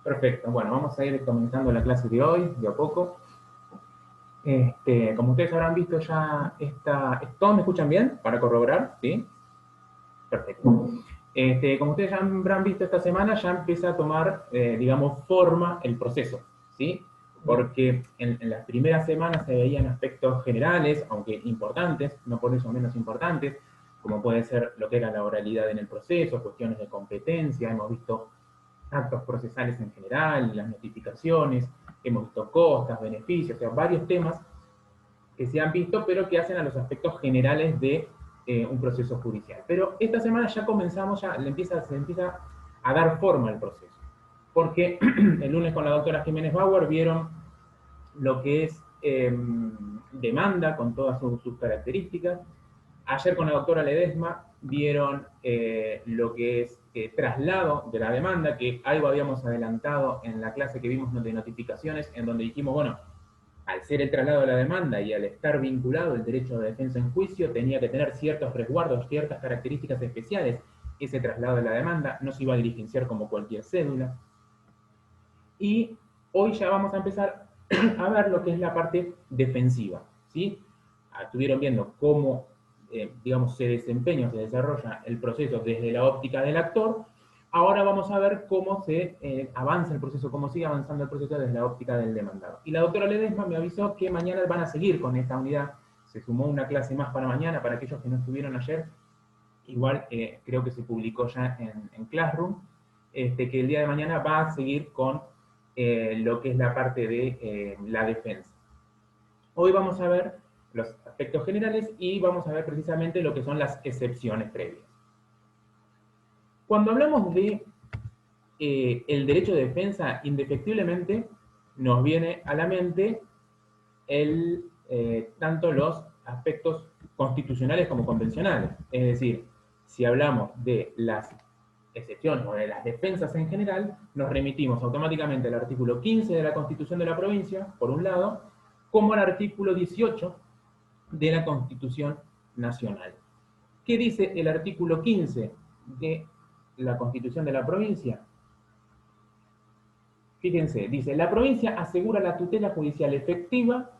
Perfecto. Bueno, vamos a ir comenzando la clase de hoy, de a poco. Como ustedes habrán visto ya, ¿todos me escuchan bien? Para corroborar, ¿sí? Perfecto. Como ustedes ya habrán visto esta semana, ya empieza a tomar, digamos, forma el proceso, ¿sí? Porque en las primeras semanas se veían aspectos generales, aunque importantes, no por eso menos importantes, como puede ser lo que era la oralidad en el proceso, cuestiones de competencia, hemos visto actos procesales en general, las notificaciones, hemos visto costas, beneficios, o sea, varios temas que se han visto, pero que hacen a los aspectos generales de un proceso judicial. Pero esta semana ya comenzamos, se empieza a dar forma al proceso. Porque el lunes con la doctora Jiménez Bauer vieron lo que es demanda con todas sus características. Ayer con la doctora Ledesma vieron lo que es traslado de la demanda, que algo habíamos adelantado en la clase que vimos de notificaciones, en donde dijimos, bueno, al ser el traslado de la demanda y al estar vinculado el derecho de defensa en juicio, tenía que tener ciertos resguardos, ciertas características especiales. Ese traslado de la demanda no se iba a diligenciar como cualquier cédula. Y hoy ya vamos a empezar a ver lo que es la parte defensiva, ¿sí? Estuvieron viendo cómo, digamos, se desempeña, se desarrolla el proceso desde la óptica del actor. Ahora vamos a ver cómo se avanza el proceso, cómo sigue avanzando el proceso desde la óptica del demandado. Y la doctora Ledesma me avisó que mañana van a seguir con esta unidad. Se sumó una clase más para mañana, para aquellos que no estuvieron ayer. Igual creo que se publicó ya en Classroom, que el día de mañana va a seguir con lo que es la parte de la defensa. Hoy vamos a ver los aspectos generales y vamos a ver precisamente lo que son las excepciones previas. Cuando hablamos de el derecho de defensa, indefectiblemente nos viene a la mente tanto los aspectos constitucionales como convencionales. Es decir, si hablamos de las excepciones o de las defensas en general, nos remitimos automáticamente al artículo 15 de la Constitución de la provincia, por un lado, como al artículo 18 de la Constitución Nacional. ¿Qué dice el artículo 15 de la Constitución de la provincia? Fíjense, dice, la provincia asegura la tutela judicial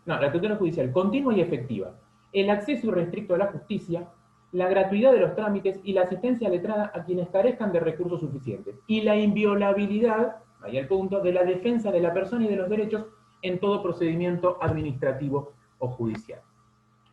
la tutela judicial continua y efectiva, el acceso irrestricto a la justicia, la gratuidad de los trámites y la asistencia letrada a quienes carezcan de recursos suficientes, y la inviolabilidad, ahí el punto, de la defensa de la persona y de los derechos en todo procedimiento administrativo o judicial.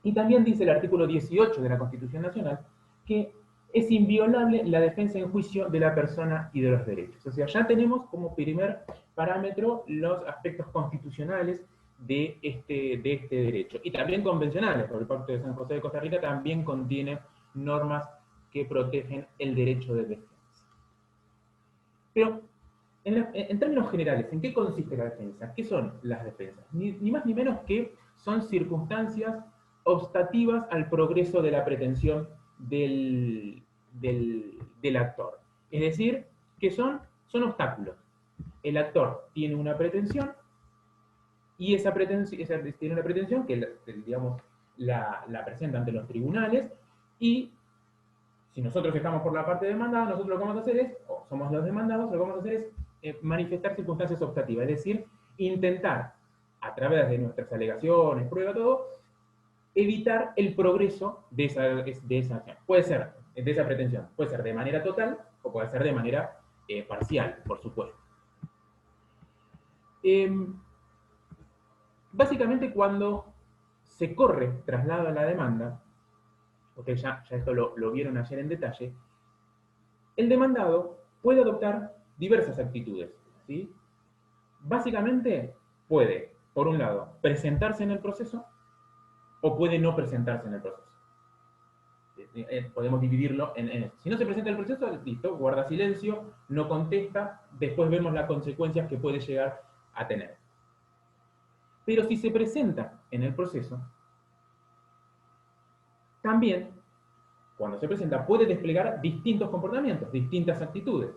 Y también dice el artículo 18 de la Constitución Nacional que es inviolable la defensa en juicio de la persona y de los derechos. O sea, ya tenemos como primer parámetro los aspectos constitucionales de este derecho. Y también convencionales, porque el Pacto de San José de Costa Rica también contiene normas que protegen el derecho de defensa. Pero, en términos generales, ¿en qué consiste la defensa? ¿Qué son las defensas? Ni más ni menos que son circunstancias obstativas al progreso de la pretensión del actor. Es decir, que son obstáculos. El actor tiene una pretensión y esa tiene una pretensión que, digamos, la presenta ante los tribunales y si nosotros estamos por la parte demandada, nosotros lo que vamos a hacer es, o somos los demandados, lo que vamos a hacer es manifestar circunstancias obstativas, es decir, intentar, a través de nuestras alegaciones, prueba, todo, evitar el progreso de esa acción. Puede ser, de esa pretensión, puede ser de manera total o puede ser de manera parcial, por supuesto. Básicamente, cuando se corre traslado a la demanda, ustedes ya esto lo vieron ayer en detalle, el demandado puede adoptar diversas actitudes, ¿sí? Básicamente puede, por un lado, presentarse en el proceso o puede no presentarse en el proceso. Podemos dividirlo en si no se presenta el proceso, listo, guarda silencio, no contesta, después vemos las consecuencias que puede llegar a tener. Pero si se presenta en el proceso, también, cuando se presenta, puede desplegar distintos comportamientos, distintas actitudes.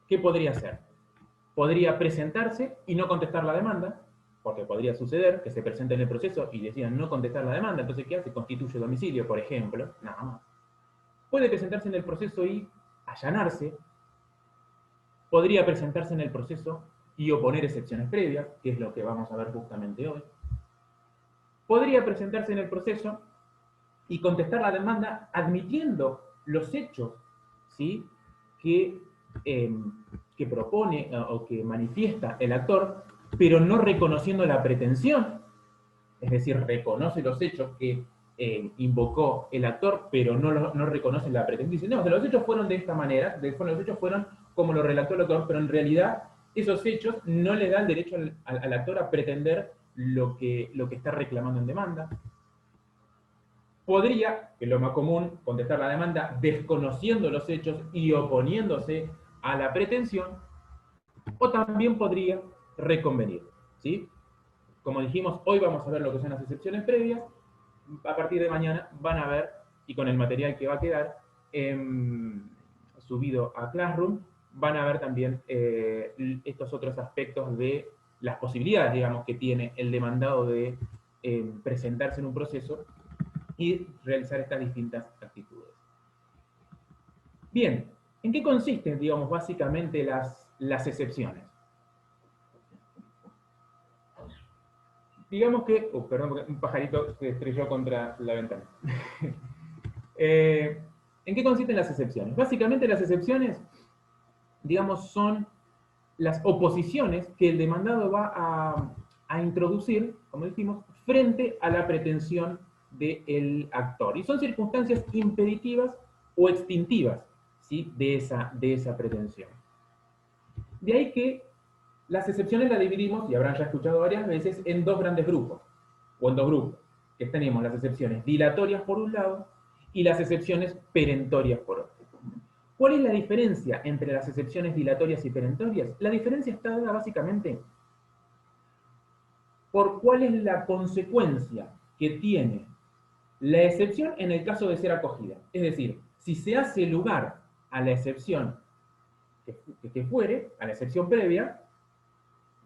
¿Qué podría hacer? Podría presentarse y no contestar la demanda, porque podría suceder que se presente en el proceso y decidan no contestar la demanda, entonces ¿qué hace? Constituye domicilio, por ejemplo, nada más. Puede presentarse en el proceso y allanarse, podría presentarse en el proceso y oponer excepciones previas, que es lo que vamos a ver justamente hoy. Podría presentarse en el proceso y contestar la demanda admitiendo los hechos, ¿sí?, que, que propone o que manifiesta el actor, pero no reconociendo la pretensión, es decir, reconoce los hechos que invocó el actor, pero no reconoce la pretensión. Dice, no, los hechos fueron de esta manera, los hechos fueron como lo relató el actor, pero en realidad esos hechos no le dan derecho al actor a pretender lo que está reclamando en demanda. Podría, que es lo más común, contestar la demanda desconociendo los hechos y oponiéndose a la pretensión, o también podría reconvenir, ¿sí? Como dijimos, hoy vamos a ver lo que son las excepciones previas. A partir de mañana van a ver, y con el material que va a quedar subido a Classroom, van a ver también estos otros aspectos de las posibilidades, digamos, que tiene el demandado de presentarse en un proceso y realizar estas distintas actitudes. Bien, ¿en qué consisten, digamos, básicamente las excepciones? Digamos que, perdón, porque un pajarito se estrelló contra la ventana. ¿En qué consisten las excepciones? Básicamente las excepciones, digamos, son las oposiciones que el demandado va a introducir, como dijimos, frente a la pretensión del actor. Y son circunstancias impeditivas o extintivas, ¿sí?, de esa pretensión. De ahí que las excepciones las dividimos, y habrán ya escuchado varias veces, en dos grandes grupos, o en dos grupos, que tenemos las excepciones dilatorias por un lado y las excepciones perentorias por otro. ¿Cuál es la diferencia entre las excepciones dilatorias y perentorias? La diferencia está dada básicamente por cuál es la consecuencia que tiene la excepción en el caso de ser acogida. Es decir, si se hace lugar a la excepción que fuere, a la excepción previa,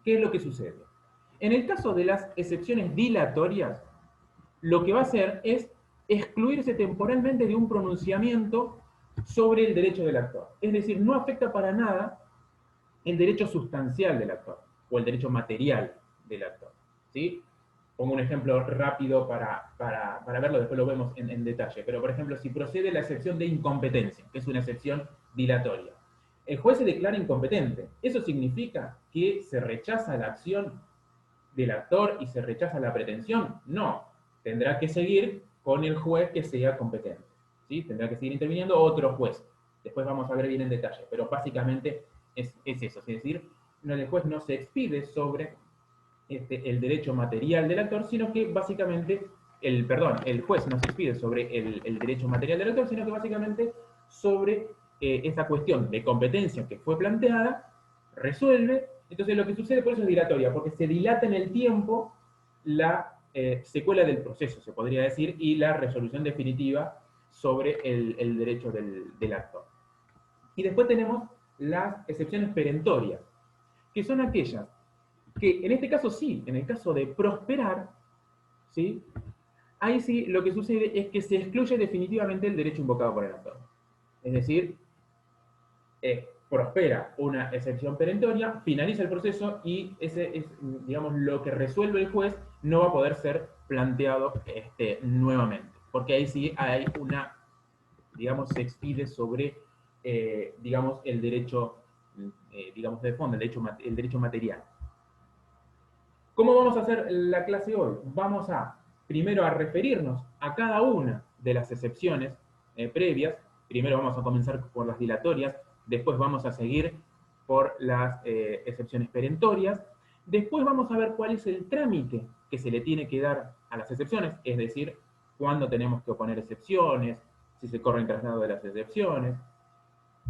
¿qué es lo que sucede? En el caso de las excepciones dilatorias, lo que va a hacer es excluirse temporalmente de un pronunciamiento sobre el derecho del actor. Es decir, no afecta para nada el derecho sustancial del actor o el derecho material del actor, ¿sí? Pongo un ejemplo rápido para verlo, después lo vemos en detalle. Pero, por ejemplo, si procede la excepción de incompetencia, que es una excepción dilatoria, el juez se declara incompetente. ¿Eso significa que se rechaza la acción del actor y se rechaza la pretensión? No. Tendrá que seguir con el juez que sea competente, ¿sí? Tendrá que seguir interviniendo otro juez. Después vamos a ver bien en detalle, pero básicamente es eso. Es decir, el juez no se expide sobre el derecho material del actor, sino que básicamente, el juez no se expide sobre el derecho material del actor, sino que básicamente sobre esta cuestión de competencia que fue planteada, resuelve. Entonces lo que sucede por eso es dilatoria, porque se dilata en el tiempo la secuela del proceso, se podría decir, y la resolución definitiva sobre el derecho del actor. Y después tenemos las excepciones perentorias, que son aquellas que en este caso sí, en el caso de prosperar, ¿sí?, ahí sí lo que sucede es que se excluye definitivamente el derecho invocado por el actor. Es decir, prospera una excepción perentoria, finaliza el proceso y ese es, digamos, lo que resuelve el juez no va a poder ser planteado nuevamente, porque ahí sí hay una, digamos, se expide sobre, digamos, el derecho, digamos, de fondo, el derecho material. ¿Cómo vamos a hacer la clase hoy? Vamos a, primero, a referirnos a cada una de las excepciones previas. Primero vamos a comenzar por las dilatorias, después vamos a seguir por las excepciones perentorias, después vamos a ver cuál es el trámite que se le tiene que dar a las excepciones, es decir, cuándo tenemos que oponer excepciones, si se corre el traslado de las excepciones,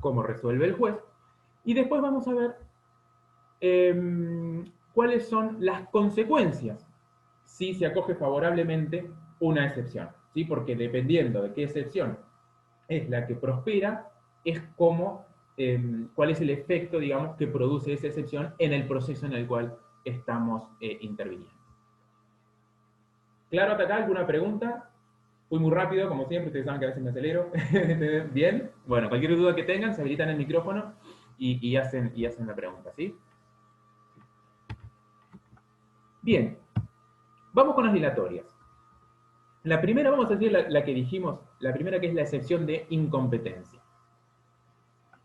cómo resuelve el juez, y después vamos a ver cuáles son las consecuencias si se acoge favorablemente una excepción, ¿sí? Porque dependiendo de qué excepción es la que prospera, es como, cuál es el efecto, digamos, que produce esa excepción en el proceso en el cual estamos interviniendo. ¿Claro hasta acá? ¿Alguna pregunta? Fui muy rápido, como siempre, ustedes saben que a veces me acelero. ¿Bien? Bueno, cualquier duda que tengan, se habilitan el micrófono y hacen la pregunta, ¿sí? Bien, vamos con las dilatorias. La primera, vamos a decir la que dijimos, la primera, que es la excepción de incompetencia.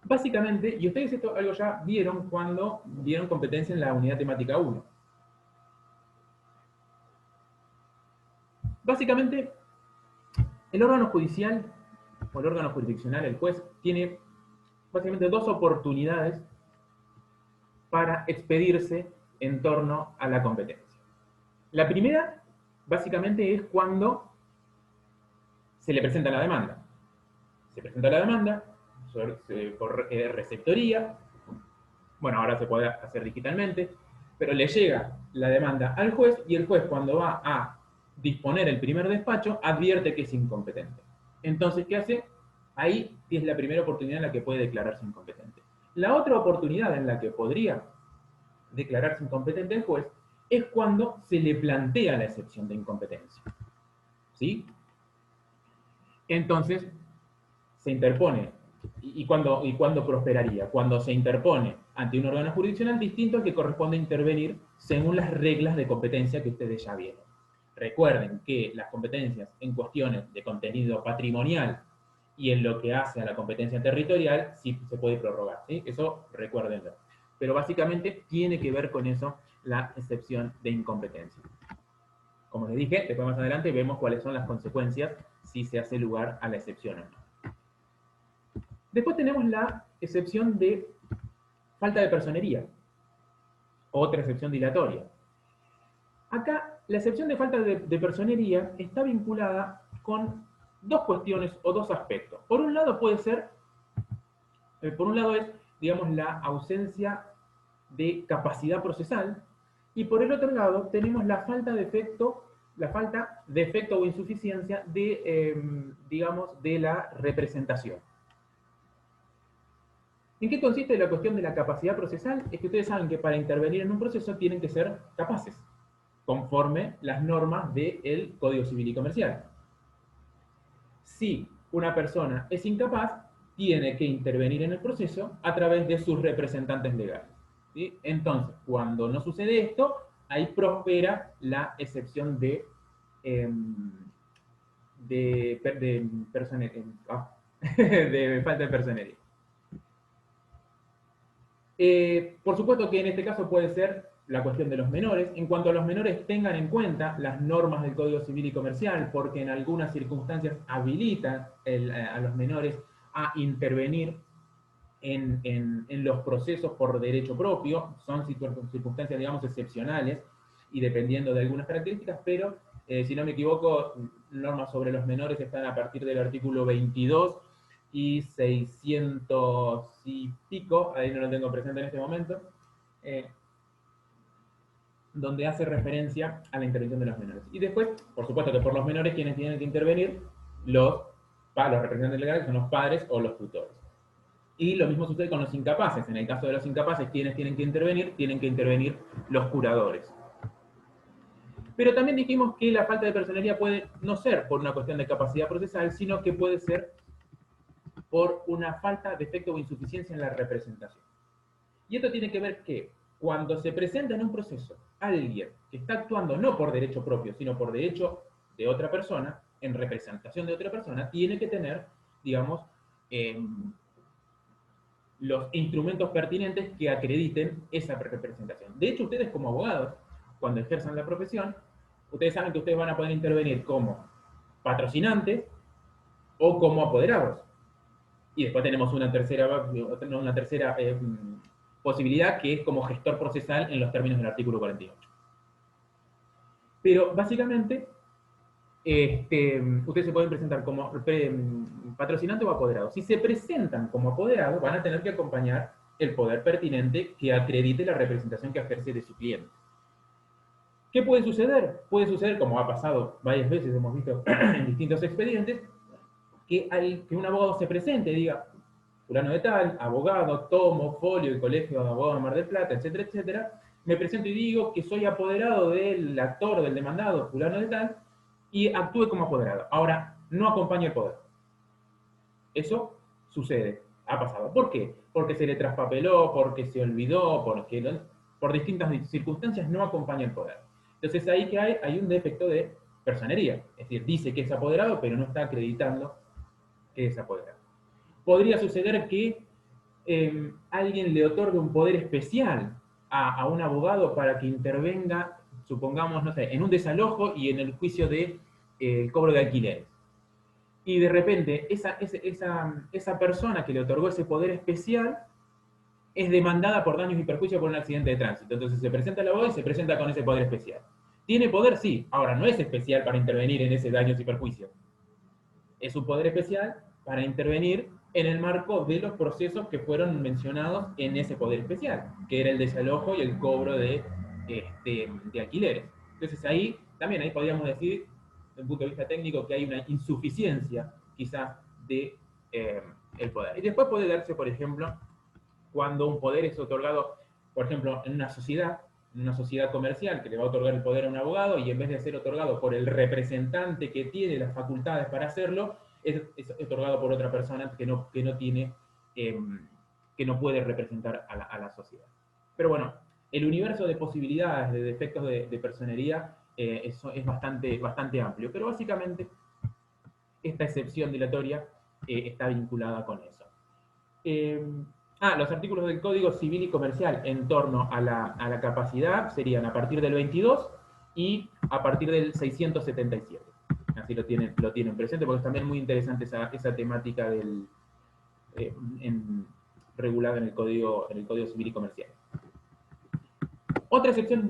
Básicamente, y ustedes esto algo ya vieron cuando vieron competencia en la unidad temática 1. Básicamente, el órgano judicial o el órgano jurisdiccional, el juez, tiene básicamente dos oportunidades para expedirse en torno a la competencia. La primera, básicamente, es cuando se le presenta la demanda. Se presenta la demanda por receptoría. Bueno, ahora se puede hacer digitalmente, pero le llega la demanda al juez y el juez, cuando va a disponer el primer despacho, advierte que es incompetente. Entonces, ¿qué hace? Ahí es la primera oportunidad en la que puede declararse incompetente. La otra oportunidad en la que podría declararse incompetente el juez es cuando se le plantea la excepción de incompetencia. ¿Sí? Entonces, se interpone. ¿Y cuándo prosperaría? Cuando se interpone ante un órgano jurisdiccional distinto al que corresponde intervenir según las reglas de competencia que ustedes ya vieron. Recuerden que las competencias en cuestiones de contenido patrimonial y en lo que hace a la competencia territorial sí se puede prorrogar, ¿sí? Eso recuérdenlo. Pero básicamente tiene que ver con eso la excepción de incompetencia. Como les dije, después más adelante vemos cuáles son las consecuencias si se hace lugar a la excepción o no. Después tenemos la excepción de falta de personería, otra excepción dilatoria. Acá, la excepción de falta de personería está vinculada con dos cuestiones o dos aspectos. Por un lado puede ser, por un lado es, digamos, la ausencia de capacidad procesal, y por el otro lado tenemos la falta de efecto o insuficiencia de, digamos, de la representación. ¿En qué consiste la cuestión de la capacidad procesal? Es que ustedes saben que para intervenir en un proceso tienen que ser capaces, conforme las normas del Código Civil y Comercial. Si una persona es incapaz, tiene que intervenir en el proceso a través de sus representantes legales. ¿Sí? Entonces, cuando no sucede esto, ahí prospera la excepción de falta de personería. Por supuesto que en este caso puede ser la cuestión de los menores. En cuanto a los menores, tengan en cuenta las normas del Código Civil y Comercial, porque en algunas circunstancias habilitan a los menores a intervenir en los procesos por derecho propio. Son circunstancias, digamos, excepcionales y dependiendo de algunas características, pero si no me equivoco, normas sobre los menores están a partir del artículo 22 y 600 y pico, ahí no lo tengo presente en este momento, donde hace referencia a la intervención de los menores. Y después, por supuesto que por los menores quienes tienen que intervenir, los representantes legales son los padres o los tutores. Y lo mismo sucede con los incapaces. En el caso de los incapaces, quienes tienen que intervenir los curadores. Pero también dijimos que la falta de personería puede no ser por una cuestión de capacidad procesal, sino que puede ser por una falta de efecto o insuficiencia en la representación. Y esto tiene que ver que cuando se presenta en un proceso alguien que está actuando no por derecho propio, sino por derecho de otra persona, en representación de otra persona, tiene que tener, digamos, los instrumentos pertinentes que acrediten esa representación. De hecho, ustedes como abogados, cuando ejerzan la profesión, ustedes saben que ustedes van a poder intervenir como patrocinantes o como apoderados. Y después tenemos una tercera posibilidad, que es como gestor procesal en los términos del artículo 48. Pero básicamente, ustedes se pueden presentar como patrocinante o apoderado. Si se presentan como apoderado, van a tener que acompañar el poder pertinente que acredite la representación que ejerce de su cliente. ¿Qué puede suceder? Puede suceder, como ha pasado varias veces, hemos visto en distintos expedientes, que un abogado se presente y diga: fulano de tal, abogado, tomo, folio, el Colegio de Abogados de Mar del Plata, etcétera, etcétera, me presento y digo que soy apoderado del actor, del demandado, fulano de tal, y actúe como apoderado. Ahora, no acompaña el poder. Eso sucede. Ha pasado. ¿Por qué? Porque se le traspapeló, porque se olvidó, por distintas circunstancias no acompaña el poder. Entonces ahí que hay un defecto de personería. Es decir, dice que es apoderado, pero no está acreditando que es apoderado. Podría suceder que alguien le otorgue un poder especial a un abogado para que intervenga, supongamos, no sé, en un desalojo y en el juicio de cobro de alquileres. Y de repente esa persona que le otorgó ese poder especial es demandada por daños y perjuicios por un accidente de tránsito. Entonces se presenta el abogado y se presenta con ese poder especial. ¿Tiene poder? Sí. Ahora, no es especial para intervenir en ese daños y perjuicios. Es un poder especial para intervenir en el marco de los procesos que fueron mencionados en ese poder especial, que era el desalojo y el cobro de alquileres. Entonces ahí podríamos decir, desde un punto de vista técnico, que hay una insuficiencia quizás de el poder. Y después puede darse, por ejemplo, cuando un poder es otorgado, por ejemplo, en una sociedad comercial que le va a otorgar el poder a un abogado y en vez de ser otorgado por el representante que tiene las facultades para hacerlo, es otorgado por otra persona que no tiene, que no puede representar a la sociedad. Pero bueno, el universo de posibilidades de defectos de personería es bastante amplio, pero básicamente esta excepción dilatoria está vinculada con eso. Los artículos del Código Civil y Comercial en torno a la capacidad serían a partir del 22 y a partir del 677. Así lo tienen presente porque es también muy interesante esa temática regulada en el Código Civil y Comercial. Otra excepción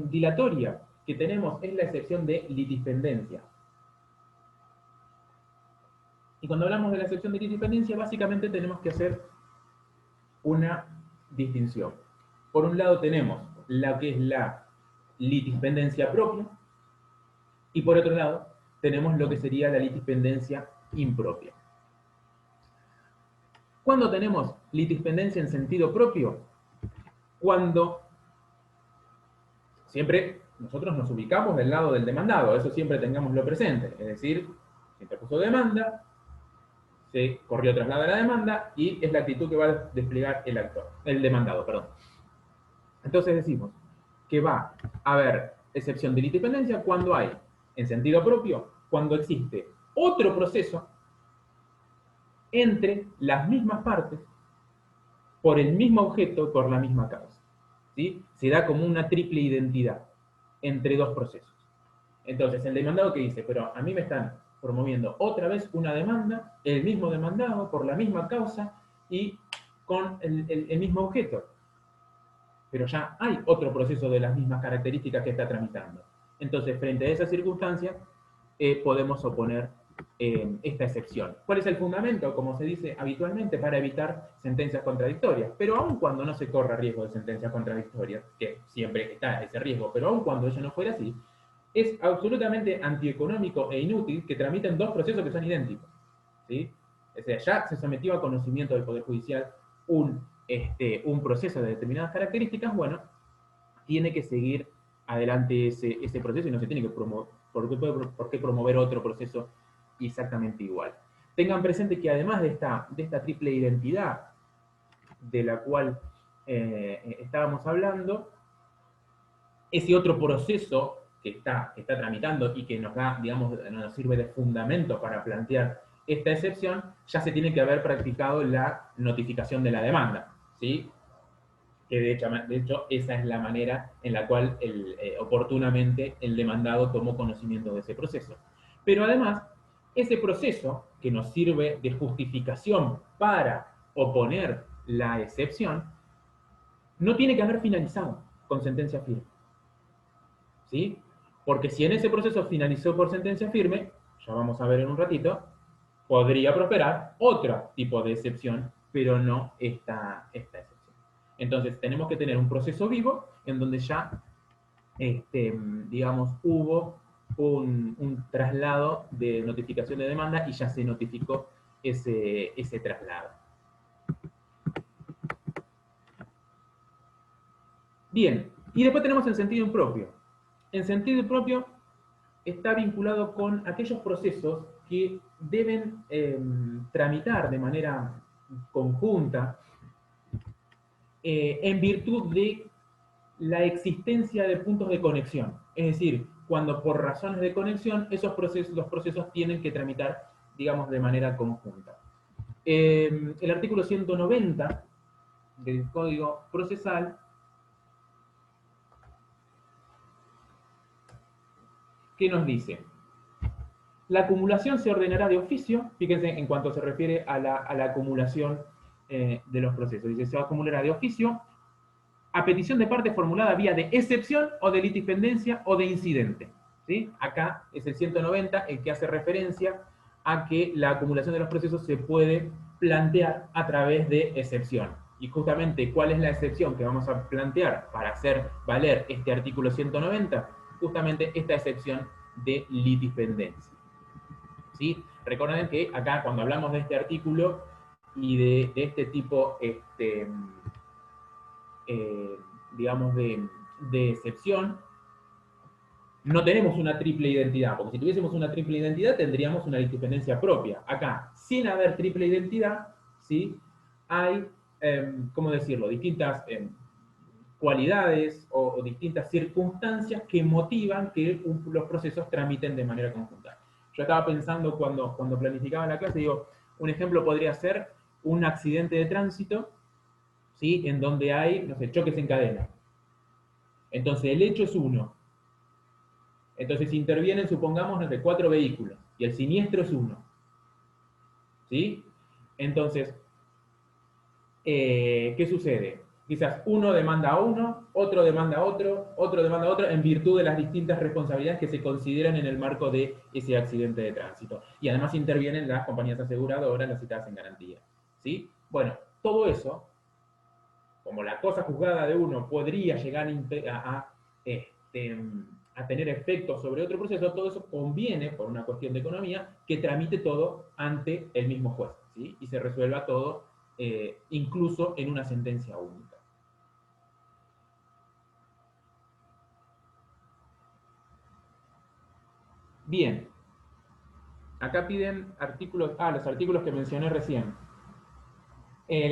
dilatoria que tenemos es la excepción de litispendencia. Y cuando hablamos de la excepción de litispendencia, básicamente tenemos que hacer una distinción. Por un lado tenemos la que es la litispendencia propia y por otro lado tenemos lo que sería la litispendencia impropia. ¿Cuándo tenemos litispendencia en sentido propio? Cuando siempre nosotros nos ubicamos del lado del demandado, eso siempre tengámoslo presente, es decir, se interpuso demanda, se corrió traslado de la demanda y es la actitud que va a desplegar el demandado, perdón. Entonces decimos que va a haber excepción de litispendencia cuando hay, en sentido propio, cuando existe otro proceso entre las mismas partes por el mismo objeto, por la misma causa. ¿Sí? Se da como una triple identidad entre dos procesos. Entonces, el demandado que dice, pero a mí me están promoviendo otra vez una demanda, el mismo demandado, por la misma causa y con el mismo objeto. Pero ya hay otro proceso de las mismas características que está tramitando. Entonces, frente a esa circunstancia, podemos oponer esta excepción. ¿Cuál es el fundamento? Como se dice habitualmente, para evitar sentencias contradictorias. Pero aun cuando no se corra riesgo de sentencias contradictorias, que siempre está ese riesgo, pero aun cuando eso no fuera así, es absolutamente antieconómico e inútil que tramiten dos procesos que son idénticos. ¿Sí? O sea, ya se sometió a conocimiento del Poder Judicial un proceso de determinadas características, bueno, tiene que seguir adelante ese proceso y no se tiene que promover, ¿por qué promover otro proceso exactamente igual? Tengan presente que además de esta triple identidad de la cual estábamos hablando, ese otro proceso que está tramitando y que nos da, digamos, nos sirve de fundamento para plantear esta excepción, ya se tiene que haber practicado la notificación de la demanda, ¿sí? Que de hecho esa es la manera en la cual oportunamente el demandado tomó conocimiento de ese proceso. Pero además, ese proceso que nos sirve de justificación para oponer la excepción, no tiene que haber finalizado con sentencia firme. ¿Sí? Porque si en ese proceso finalizó por sentencia firme, ya vamos a ver en un ratito, podría prosperar otro tipo de excepción, pero no esta excepción. Entonces tenemos que tener un proceso vivo en donde ya, digamos, hubo un traslado de notificación de demanda y ya se notificó ese traslado. Bien, y después tenemos el sentido impropio. El sentido impropio está vinculado con aquellos procesos que deben tramitar de manera conjunta, en virtud de la existencia de puntos de conexión. Es decir, cuando por razones de conexión los procesos tienen que tramitar, digamos, de manera conjunta. El artículo 190 del Código Procesal ¿qué nos dice? La acumulación se ordenará de oficio, fíjense en cuanto se refiere a la acumulación de los procesos. Dice, se acumulará de oficio a petición de parte formulada vía de excepción o de litipendencia o de incidente. ¿Sí? Acá es el 190 el que hace referencia a que la acumulación de los procesos se puede plantear a través de excepción. Y justamente, ¿cuál es la excepción que vamos a plantear para hacer valer este artículo 190? Justamente esta excepción de litipendencia. ¿Sí? Recuerden que acá cuando hablamos de este artículo y de este tipo, digamos, de excepción, no tenemos una triple identidad, porque si tuviésemos una triple identidad tendríamos una litipendencia propia. Acá, sin haber triple identidad, ¿sí? Hay, ¿cómo decirlo?, distintas cualidades o distintas circunstancias que motivan que los procesos tramiten de manera conjunta. Yo estaba pensando cuando planificaba la clase, digo, un ejemplo podría ser un accidente de tránsito, ¿sí? En donde hay, no sé, choques en cadena. Entonces el hecho es uno. Entonces intervienen, supongamos, no sé, 4 vehículos y el siniestro es uno. ¿Sí? Entonces, ¿qué sucede? Quizás uno demanda a uno, otro demanda a otro, otro demanda a otro, en virtud de las distintas responsabilidades que se consideran en el marco de ese accidente de tránsito. Y además intervienen las compañías aseguradoras, las citadas en garantía. ¿Sí? Bueno, todo eso, como la cosa juzgada de uno podría llegar a tener efectos sobre otro proceso, todo eso conviene, por una cuestión de economía, que tramite todo ante el mismo juez, ¿sí? Y se resuelva todo, incluso en una sentencia única. Bien, acá piden artículos, los artículos que mencioné recién.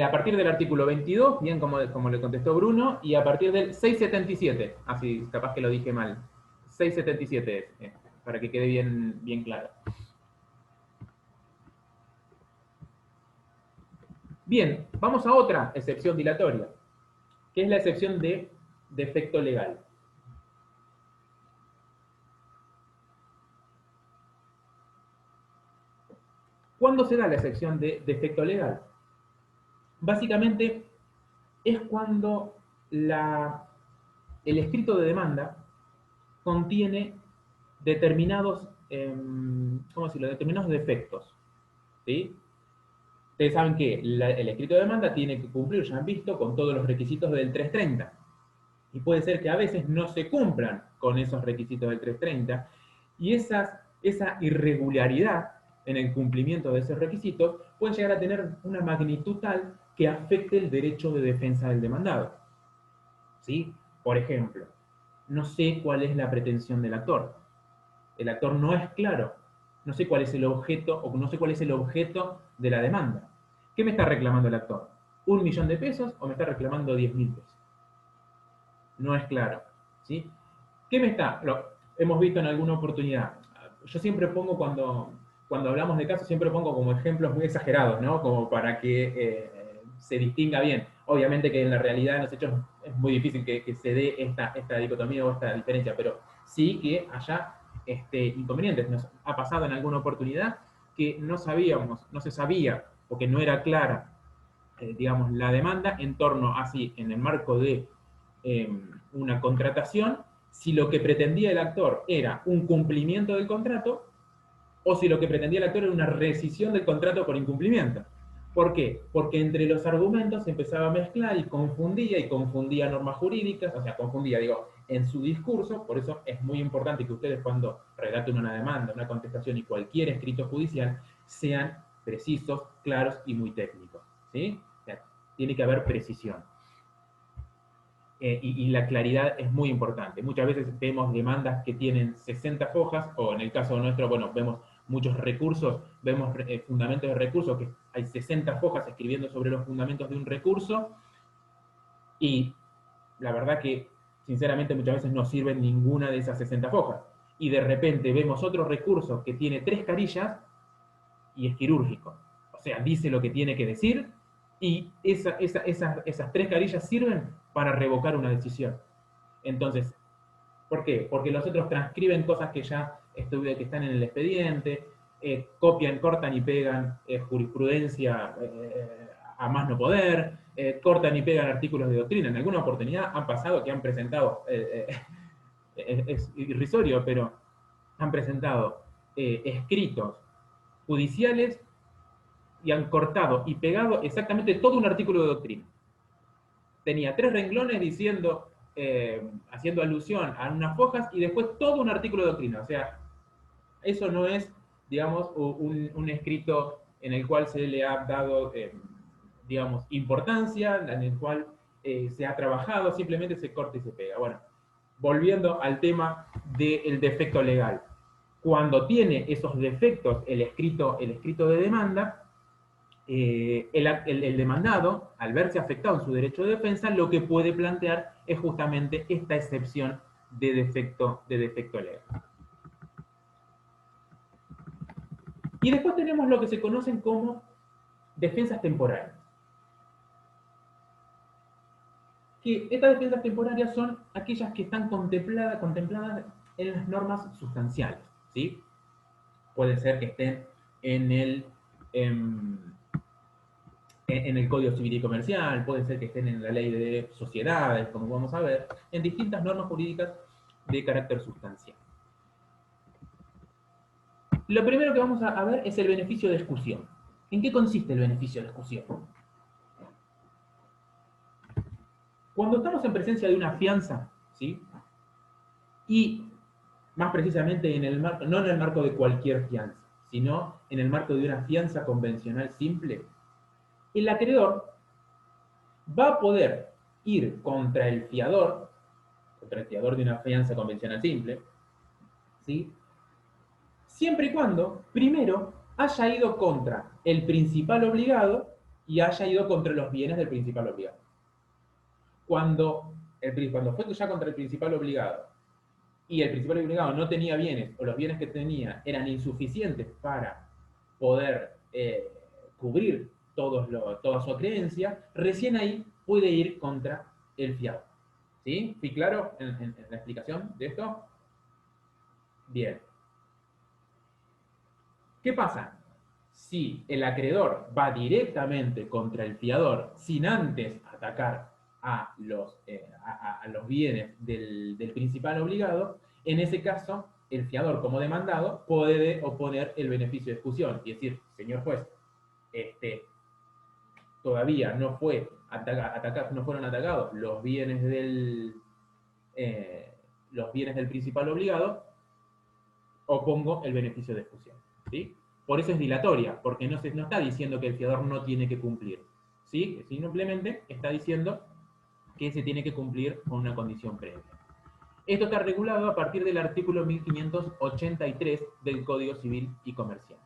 A partir del artículo 22, bien como le contestó Bruno, y a partir del 677, así capaz que lo dije mal, 677 es, para que quede bien claro. Bien, vamos a otra excepción dilatoria, que es la excepción de defecto legal. ¿Cuándo se da la excepción de defecto legal? Básicamente es cuando el escrito de demanda contiene determinados, ¿cómo decirlo?, determinados defectos. ¿Sí? Ustedes saben que el escrito de demanda tiene que cumplir, ya han visto, con todos los requisitos del 330. Y puede ser que a veces no se cumplan con esos requisitos del 330, y esa irregularidad en el cumplimiento de esos requisitos puede llegar a tener una magnitud tal que afecte el derecho de defensa del demandado. ¿Sí? Por ejemplo, no sé cuál es la pretensión del actor. El actor no es claro. No sé cuál es el objeto, o no sé cuál es el objeto de la demanda. ¿Qué me está reclamando el actor? ¿1 millón de pesos o me está reclamando 10.000 pesos? No es claro. ¿Sí? ¿Qué me está? Lo hemos visto en alguna oportunidad. Yo siempre pongo, cuando hablamos de casos, siempre pongo como ejemplos muy exagerados, ¿no? Como para que se distinga bien. Obviamente que en la realidad, en los hechos, es muy difícil que se dé esta dicotomía o esta diferencia, pero sí que haya inconvenientes. Nos ha pasado en alguna oportunidad que no se sabía, o que no era clara, digamos, la demanda en torno así, en el marco de una contratación, si lo que pretendía el actor era un cumplimiento del contrato o si lo que pretendía el actor era una rescisión del contrato por incumplimiento. ¿Por qué? Porque entre los argumentos se empezaba a mezclar y confundía normas jurídicas, o sea, confundía, digo, en su discurso. Por eso es muy importante que ustedes, cuando redacten una demanda, una contestación y cualquier escrito judicial, sean precisos, claros y muy técnicos, ¿sí? O sea, tiene que haber precisión. Y la claridad es muy importante. Muchas veces vemos demandas que tienen 60 hojas, o en el caso nuestro, bueno, vemos muchos recursos, vemos fundamentos de recursos que hay 60 hojas escribiendo sobre los fundamentos de un recurso, y la verdad que, sinceramente, muchas veces no sirven ninguna de esas 60 hojas. Y de repente vemos otro recurso que tiene 3 carillas y es quirúrgico. O sea, dice lo que tiene que decir, y esas 3 carillas sirven para revocar una decisión. Entonces, ¿por qué? Porque los otros transcriben cosas que ya que están en el expediente, copian, cortan y pegan jurisprudencia a más no poder, cortan y pegan artículos de doctrina. En alguna oportunidad han pasado que han presentado, es irrisorio, pero han presentado escritos judiciales y han cortado y pegado exactamente todo un artículo de doctrina. Tenía 3 renglones diciendo, haciendo alusión a unas hojas, y después todo un artículo de doctrina. O sea, eso no es, digamos, un escrito en el cual se le ha dado, digamos, importancia, en el cual se ha trabajado, simplemente se corta y se pega. Bueno, volviendo al tema del defecto legal. Cuando tiene esos defectos el escrito de demanda, el demandado, al verse afectado en su derecho de defensa, lo que puede plantear es justamente esta excepción de defecto legal. Y después tenemos lo que se conocen como defensas temporarias. Que estas defensas temporarias son aquellas que están contempladas en las normas sustanciales, ¿sí? Puede ser que estén en el Código Civil y Comercial, puede ser que estén en la Ley de Sociedades, como vamos a ver, en distintas normas jurídicas de carácter sustancial. Lo primero que vamos a ver es el beneficio de exclusión. ¿En qué consiste el beneficio de exclusión? Cuando estamos en presencia de una fianza, ¿sí? Y más precisamente en el marco, no en el marco de cualquier fianza, sino en el marco de una fianza convencional simple, el acreedor va a poder ir contra el fiador de una fianza convencional simple, ¿sí? Siempre y cuando, primero, haya ido contra el principal obligado y haya ido contra los bienes del principal obligado. Cuando fue ya contra el principal obligado y el principal obligado no tenía bienes, o los bienes que tenía eran insuficientes para poder cubrir toda su creencia, recién ahí puede ir contra el fiador. ¿Sí? ¿Fui claro en la explicación de esto? Bien. ¿Qué pasa? Si el acreedor va directamente contra el fiador sin antes atacar a los bienes del principal obligado, en ese caso, el fiador como demandado puede oponer el beneficio de exclusión y decir, señor juez, todavía no fueron atacados los bienes del principal obligado, opongo el beneficio de exclusión. ¿Sí? Por eso es dilatoria, porque no está diciendo que el fiador no tiene que cumplir, ¿sí? Simplemente está diciendo que se tiene que cumplir con una condición previa. Esto está regulado a partir del artículo 1583 del Código Civil y Comercial.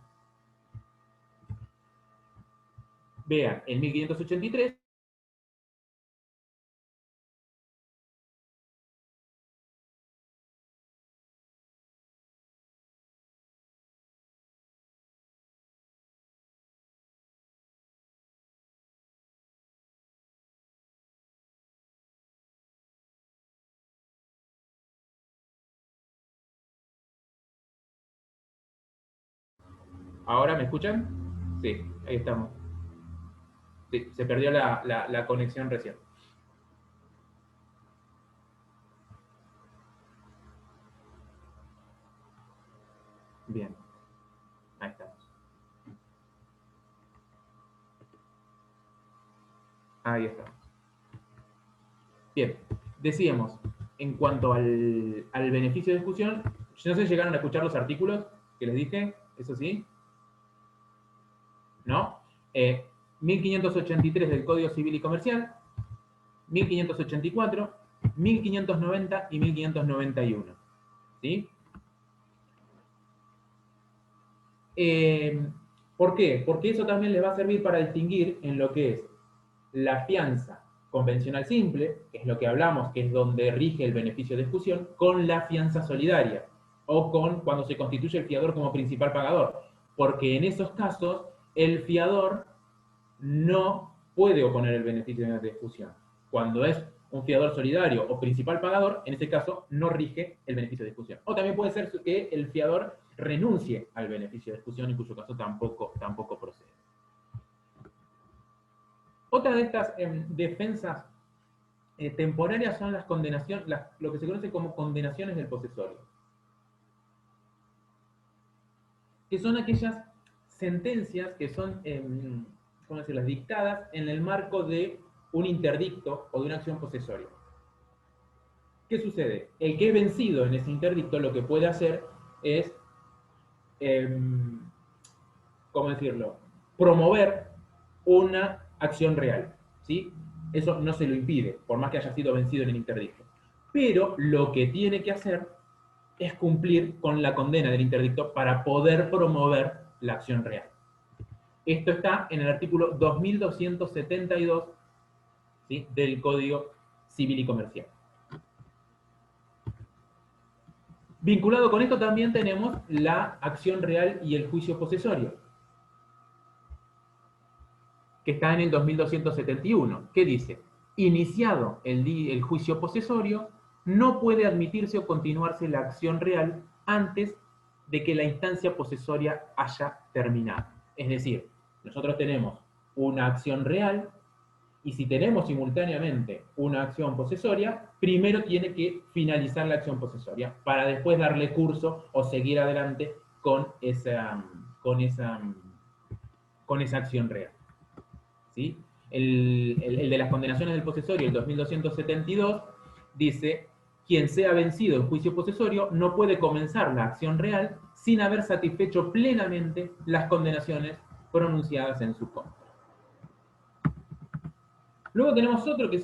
Vean, el 1583 ¿Ahora me escuchan? Sí, ahí estamos. Sí, se perdió la conexión recién. Bien, ahí estamos. Ahí estamos. Bien, decíamos, en cuanto al beneficio de exclusión, no sé si llegaron a escuchar los artículos que les dije, eso sí, ¿no? 1583 del Código Civil y Comercial, 1584, 1590 y 1591. ¿Sí? ¿Por qué? Porque eso también les va a servir para distinguir en lo que es la fianza convencional simple, que es lo que hablamos, que es donde rige el beneficio de ejecución, con la fianza solidaria, o con cuando se constituye el fiador como principal pagador. Porque en esos casos, el fiador no puede oponer el beneficio de ejecución. Cuando es un fiador solidario o principal pagador, en ese caso no rige el beneficio de ejecución. O también puede ser que el fiador renuncie al beneficio de ejecución, en cuyo caso tampoco procede. Otra de estas defensas temporarias son las condenaciones, lo que se conoce como condenaciones del posesorio, que son aquellas sentencias que son, ¿cómo decirlo?, dictadas en el marco de un interdicto o de una acción posesoria. ¿Qué sucede? El que es vencido en ese interdicto lo que puede hacer es, ¿cómo decirlo?, promover una acción real, ¿sí? Eso no se lo impide, por más que haya sido vencido en el interdicto. Pero lo que tiene que hacer es cumplir con la condena del interdicto para poder promover la acción real. Esto está en el artículo 2272, ¿sí?, del Código Civil y Comercial. Vinculado con esto también tenemos la acción real y el juicio posesorio, que está en el 2271, que dice: iniciado el juicio posesorio, no puede admitirse o continuarse la acción real antes de que la instancia posesoria haya terminado. Es decir, nosotros tenemos una acción real y si tenemos simultáneamente una acción posesoria, primero tiene que finalizar la acción posesoria para después darle curso o seguir adelante con esa acción real, ¿sí? El de las condenaciones del posesorio, el 2272, dice: quien sea vencido en juicio posesorio no puede comenzar la acción real sin haber satisfecho plenamente las condenaciones pronunciadas en su contra. Luego tenemos otro que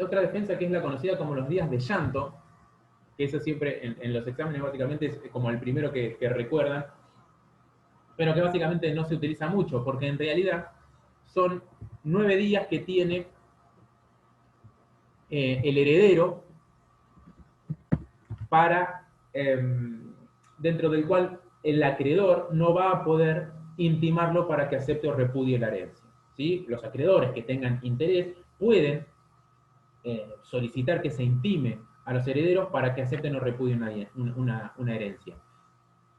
otra defensa, que es la conocida como los días de llanto, que eso siempre en los exámenes básicamente es como el primero que recuerdan, pero que básicamente no se utiliza mucho, porque en realidad son 9 días que tiene el heredero para, dentro del cual el acreedor no va a poder intimarlo para que acepte o repudie la herencia, ¿sí? Los acreedores que tengan interés pueden solicitar que se intime a los herederos para que acepten o repudien una herencia.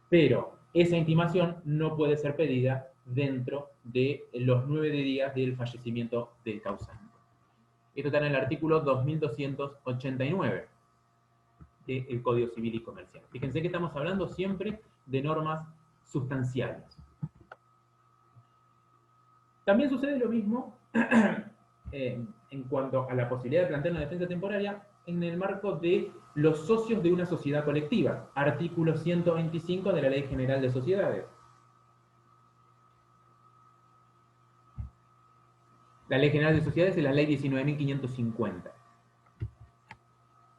Pero esa intimación no puede ser pedida dentro de los 9 días del fallecimiento del causante. Esto está en el artículo 2289 del Código Civil y Comercial. Fíjense que estamos hablando siempre de normas sustanciales. También sucede lo mismo en cuanto a la posibilidad de plantear una defensa temporaria en el marco de los socios de una sociedad colectiva, artículo 125 de la Ley General de Sociedades. La Ley General de Sociedades es la Ley 19.550.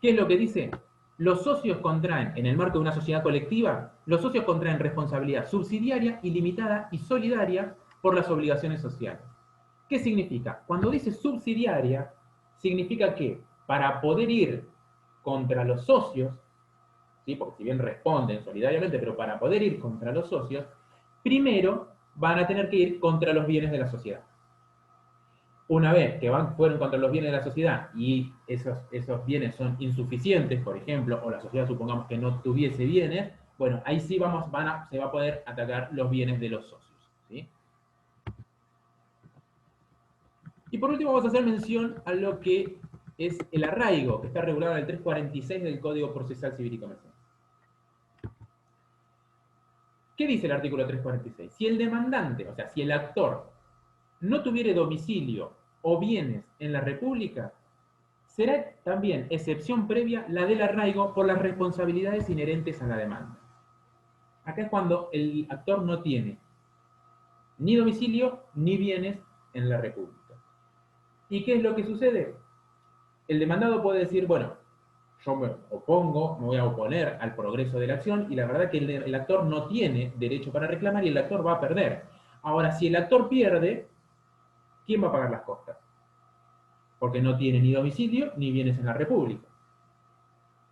¿Qué es lo que dice? Los socios contraen, en el marco de una sociedad colectiva, los socios contraen responsabilidad subsidiaria, ilimitada y solidaria por las obligaciones sociales. ¿Qué significa? Cuando dice subsidiaria, significa que para poder ir contra los socios, ¿sí?, porque si bien responden solidariamente, pero para poder ir contra los socios, primero van a tener que ir contra los bienes de la sociedad. Una vez que fueron contra los bienes de la sociedad y esos bienes son insuficientes, por ejemplo, o la sociedad supongamos que no tuviese bienes, bueno, ahí sí se va a poder atacar los bienes de los socios, ¿sí? Y por último vamos a hacer mención a lo que es el arraigo, que está regulado en el 346 del Código Procesal Civil y Comercial. ¿Qué dice el artículo 346? Si el demandante, o sea, si el actor no tuviere domicilio o bienes en la República, será también excepción previa la del arraigo por las responsabilidades inherentes a la demanda. Acá es cuando el actor no tiene ni domicilio ni bienes en la República. ¿Y qué es lo que sucede? El demandado puede decir, bueno, yo me opongo, me voy a oponer al progreso de la acción y la verdad que el actor no tiene derecho para reclamar y el actor va a perder. Ahora, si el actor pierde, ¿quién va a pagar las costas? Porque no tiene ni domicilio ni bienes en la República.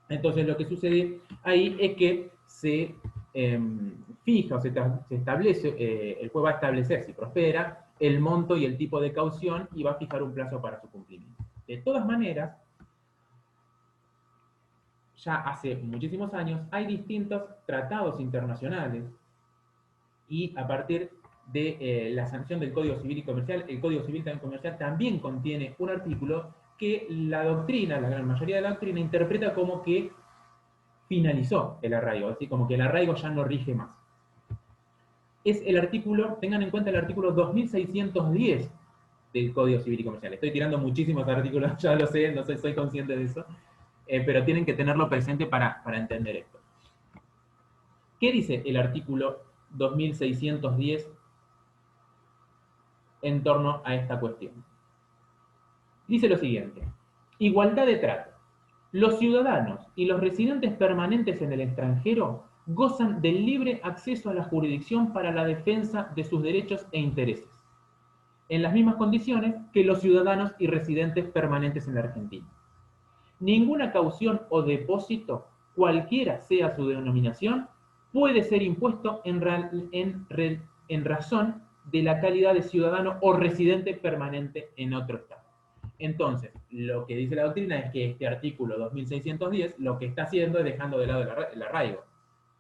Entonces lo que sucede ahí es que se fija o se establece, el juez va a establecer, si prospera, el monto y el tipo de caución y va a fijar un plazo para su cumplimiento. De todas maneras, ya hace muchísimos años hay distintos tratados internacionales y a partir de la sanción del Código Civil y Comercial, el Código Civil también comercial también contiene un artículo que la doctrina, la gran mayoría de la doctrina, interpreta como que finalizó el arraigo, así como que el arraigo ya no rige más. Es el artículo, tengan en cuenta el artículo 2610 del Código Civil y Comercial. Estoy tirando muchísimos artículos, ya lo sé, no soy consciente de eso, pero tienen que tenerlo presente para entender esto. ¿Qué dice el artículo 2610 en torno a esta cuestión? Dice lo siguiente: igualdad de trato. Los ciudadanos y los residentes permanentes en el extranjero gozan del libre acceso a la jurisdicción para la defensa de sus derechos e intereses, en las mismas condiciones que los ciudadanos y residentes permanentes en la Argentina. Ninguna caución o depósito, cualquiera sea su denominación, puede ser impuesto en razón de la calidad de ciudadano o residente permanente en otro estado. Entonces, lo que dice la doctrina es que este artículo 2610 lo que está haciendo es dejando de lado el arraigo.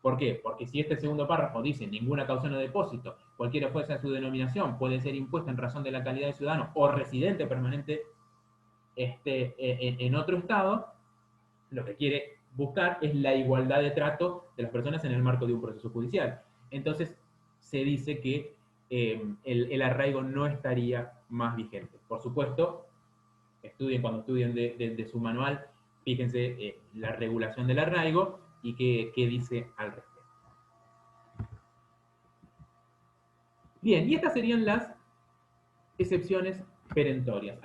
¿Por qué? Porque si este segundo párrafo dice ninguna caución o depósito, cualquiera fuese su denominación, puede ser impuesta en razón de la calidad de ciudadano o residente permanente en otro estado, lo que quiere buscar es la igualdad de trato de las personas en el marco de un proceso judicial. Entonces, se dice que el arraigo no estaría más vigente. Por supuesto, cuando estudien de su manual, fíjense la regulación del arraigo y qué dice al respecto. Bien, y estas serían las excepciones perentorias.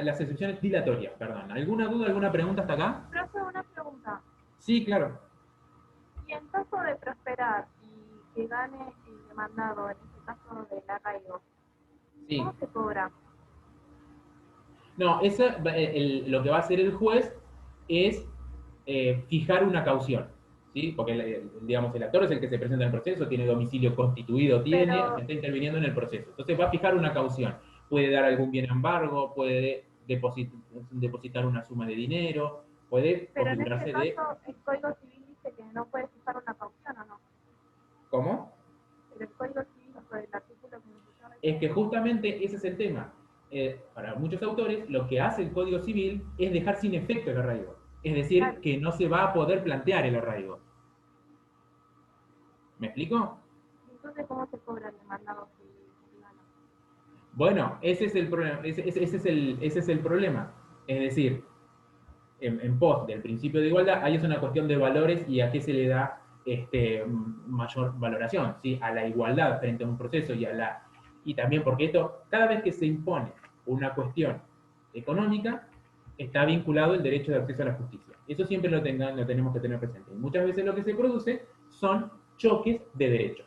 Las excepciones dilatorias, perdón. ¿Alguna duda, alguna pregunta hasta acá? Profe, una pregunta. Sí, claro. Y en caso de prosperar y que gane el demandado, en este caso del arraigo, Sí. ¿cómo se cobra? No, lo que va a hacer el juez es fijar una caución, ¿sí? Porque, digamos, el actor es el que se presenta en el proceso, tiene domicilio constituido, Pero, está interviniendo en el proceso. Entonces va a fijar una caución. Puede dar algún bien a embargo, puede depositar una suma de dinero, puede pero en este configurarse de... caso el Código Civil dice que no puede fijar una caución o no. ¿Cómo? Pero el Código Civil, o sea, el artículo que me escuchó Es recién, que justamente ese es el tema. Para muchos autores, lo que hace el Código Civil es dejar sin efecto el arraigo. Es decir, claro. que no se va a poder plantear el arraigo. ¿Me explico? Entonces, ¿cómo se cobra el demandado si gana? Bueno, ese es el problema. Ese es el problema. Es decir, en pos del principio de igualdad, ahí es una cuestión de valores y a qué se le da mayor valoración, ¿sí? A la igualdad frente a un proceso y también porque esto, cada vez que se impone una cuestión económica, está vinculado el derecho de acceso a la justicia. Eso siempre lo tenemos que tener presente. Y muchas veces lo que se produce son choques de derechos.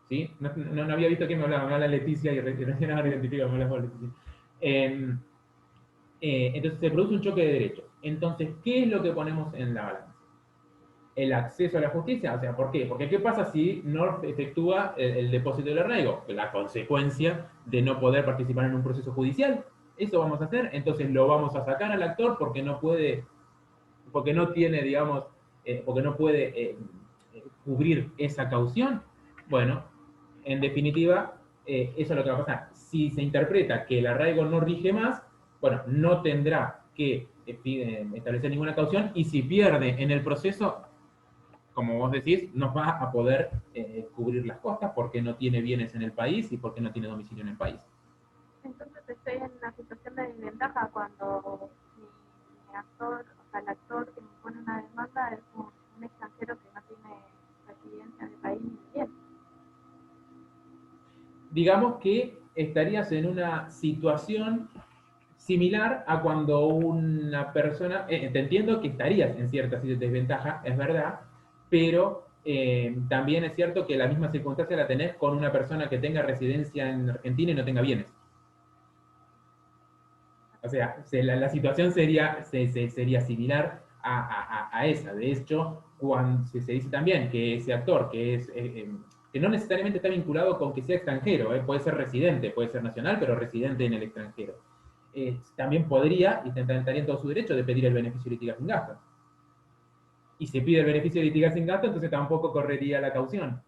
¿Sí? No había visto quién me habla Leticia y recién ahora identifico, me habla por Leticia. Entonces se produce un choque de derechos. Entonces, ¿qué es lo que ponemos en la balanza? El acceso a la justicia. O sea, ¿por qué? Porque ¿qué pasa si no efectúa el depósito del arraigo? La consecuencia de no poder participar en un proceso judicial. Eso vamos a hacer. Entonces lo vamos a sacar al actor porque no puede, porque no tiene, digamos, porque no puede cubrir esa caución. Bueno, en definitiva, eso es lo que va a pasar. Si se interpreta que el arraigo no rige más, bueno, no tendrá que establecer ninguna caución y si pierde en el proceso, como vos decís, no va a poder cubrir las costas porque no tiene bienes en el país y porque no tiene domicilio en el país. Entonces estoy en una situación de desventaja cuando mi actor, o sea, el actor que me pone una demanda es un extranjero que no tiene residencia en el país ni bien. Digamos que estarías en una situación similar a cuando una persona, te entiendo que estarías en cierta desventaja, es verdad, pero también es cierto que la misma circunstancia la tenés con una persona que tenga residencia en Argentina y no tenga bienes. O sea, la situación sería similar a esa. De hecho, cuando se dice también que ese actor, que no necesariamente está vinculado con que sea extranjero, puede ser residente, puede ser nacional, pero residente en el extranjero, también podría, y estaría en todo su derecho, de pedir el beneficio de litigar sin gasto. Y si pide el beneficio de litigar sin gasto, entonces tampoco correría la caución.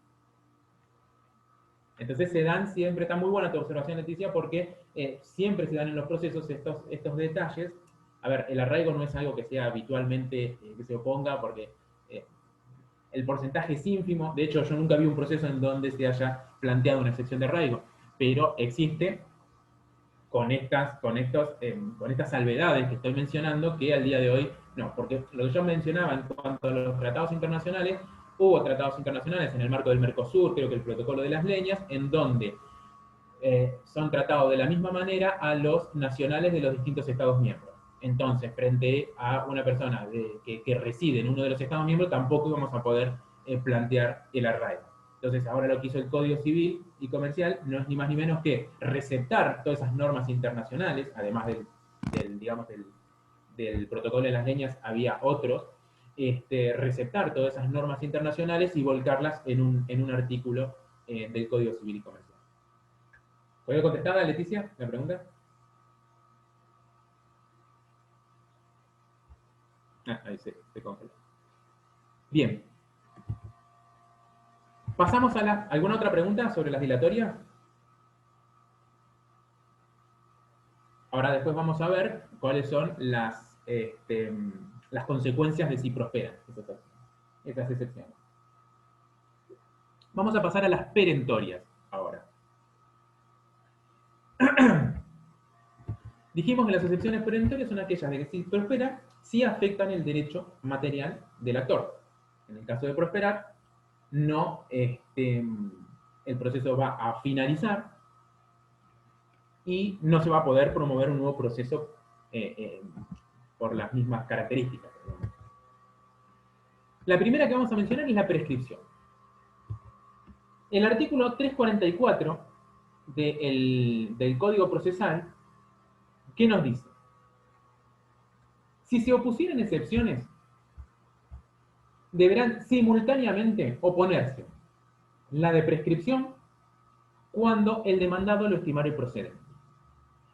Entonces se dan siempre, está muy buena tu observación, Leticia, porque siempre se dan en los procesos estos detalles. A ver, el arraigo no es algo que sea habitualmente que se oponga, porque eh, el porcentaje es ínfimo. De hecho, yo nunca vi un proceso en donde se haya planteado una excepción de arraigo, pero existe con estas salvedades que estoy mencionando, que al día de hoy no, porque lo que yo mencionaba en cuanto a los tratados internacionales, hubo tratados internacionales en el marco del Mercosur, creo que el protocolo de las leñas, en donde son tratados de la misma manera a los nacionales de los distintos Estados miembros. Entonces, frente a una persona que reside en uno de los Estados miembros, tampoco íbamos a poder plantear el arraigo. Entonces, ahora lo que hizo el Código Civil y Comercial no es ni más ni menos que receptar todas esas normas internacionales, además del protocolo de las leñas, había otros, receptar todas esas normas internacionales y volcarlas en un artículo del Código Civil y Comercial. ¿Puedo contestar, Leticia, la pregunta? Ahí se congeló. Bien. ¿Pasamos a alguna otra pregunta sobre las dilatorias? Ahora después vamos a ver cuáles son las consecuencias de si prosperan esas excepciones. Vamos a pasar a las perentorias ahora. Dijimos que las excepciones perentorias son aquellas de que si prospera, sí afectan el derecho material del actor. En el caso de prosperar, no, el proceso va a finalizar y no se va a poder promover un nuevo proceso por las mismas características. La primera que vamos a mencionar es la prescripción. El artículo 344 del Código Procesal, ¿qué nos dice? Si se opusieran excepciones, deberán simultáneamente oponerse la de prescripción cuando el demandado lo estimare procedente.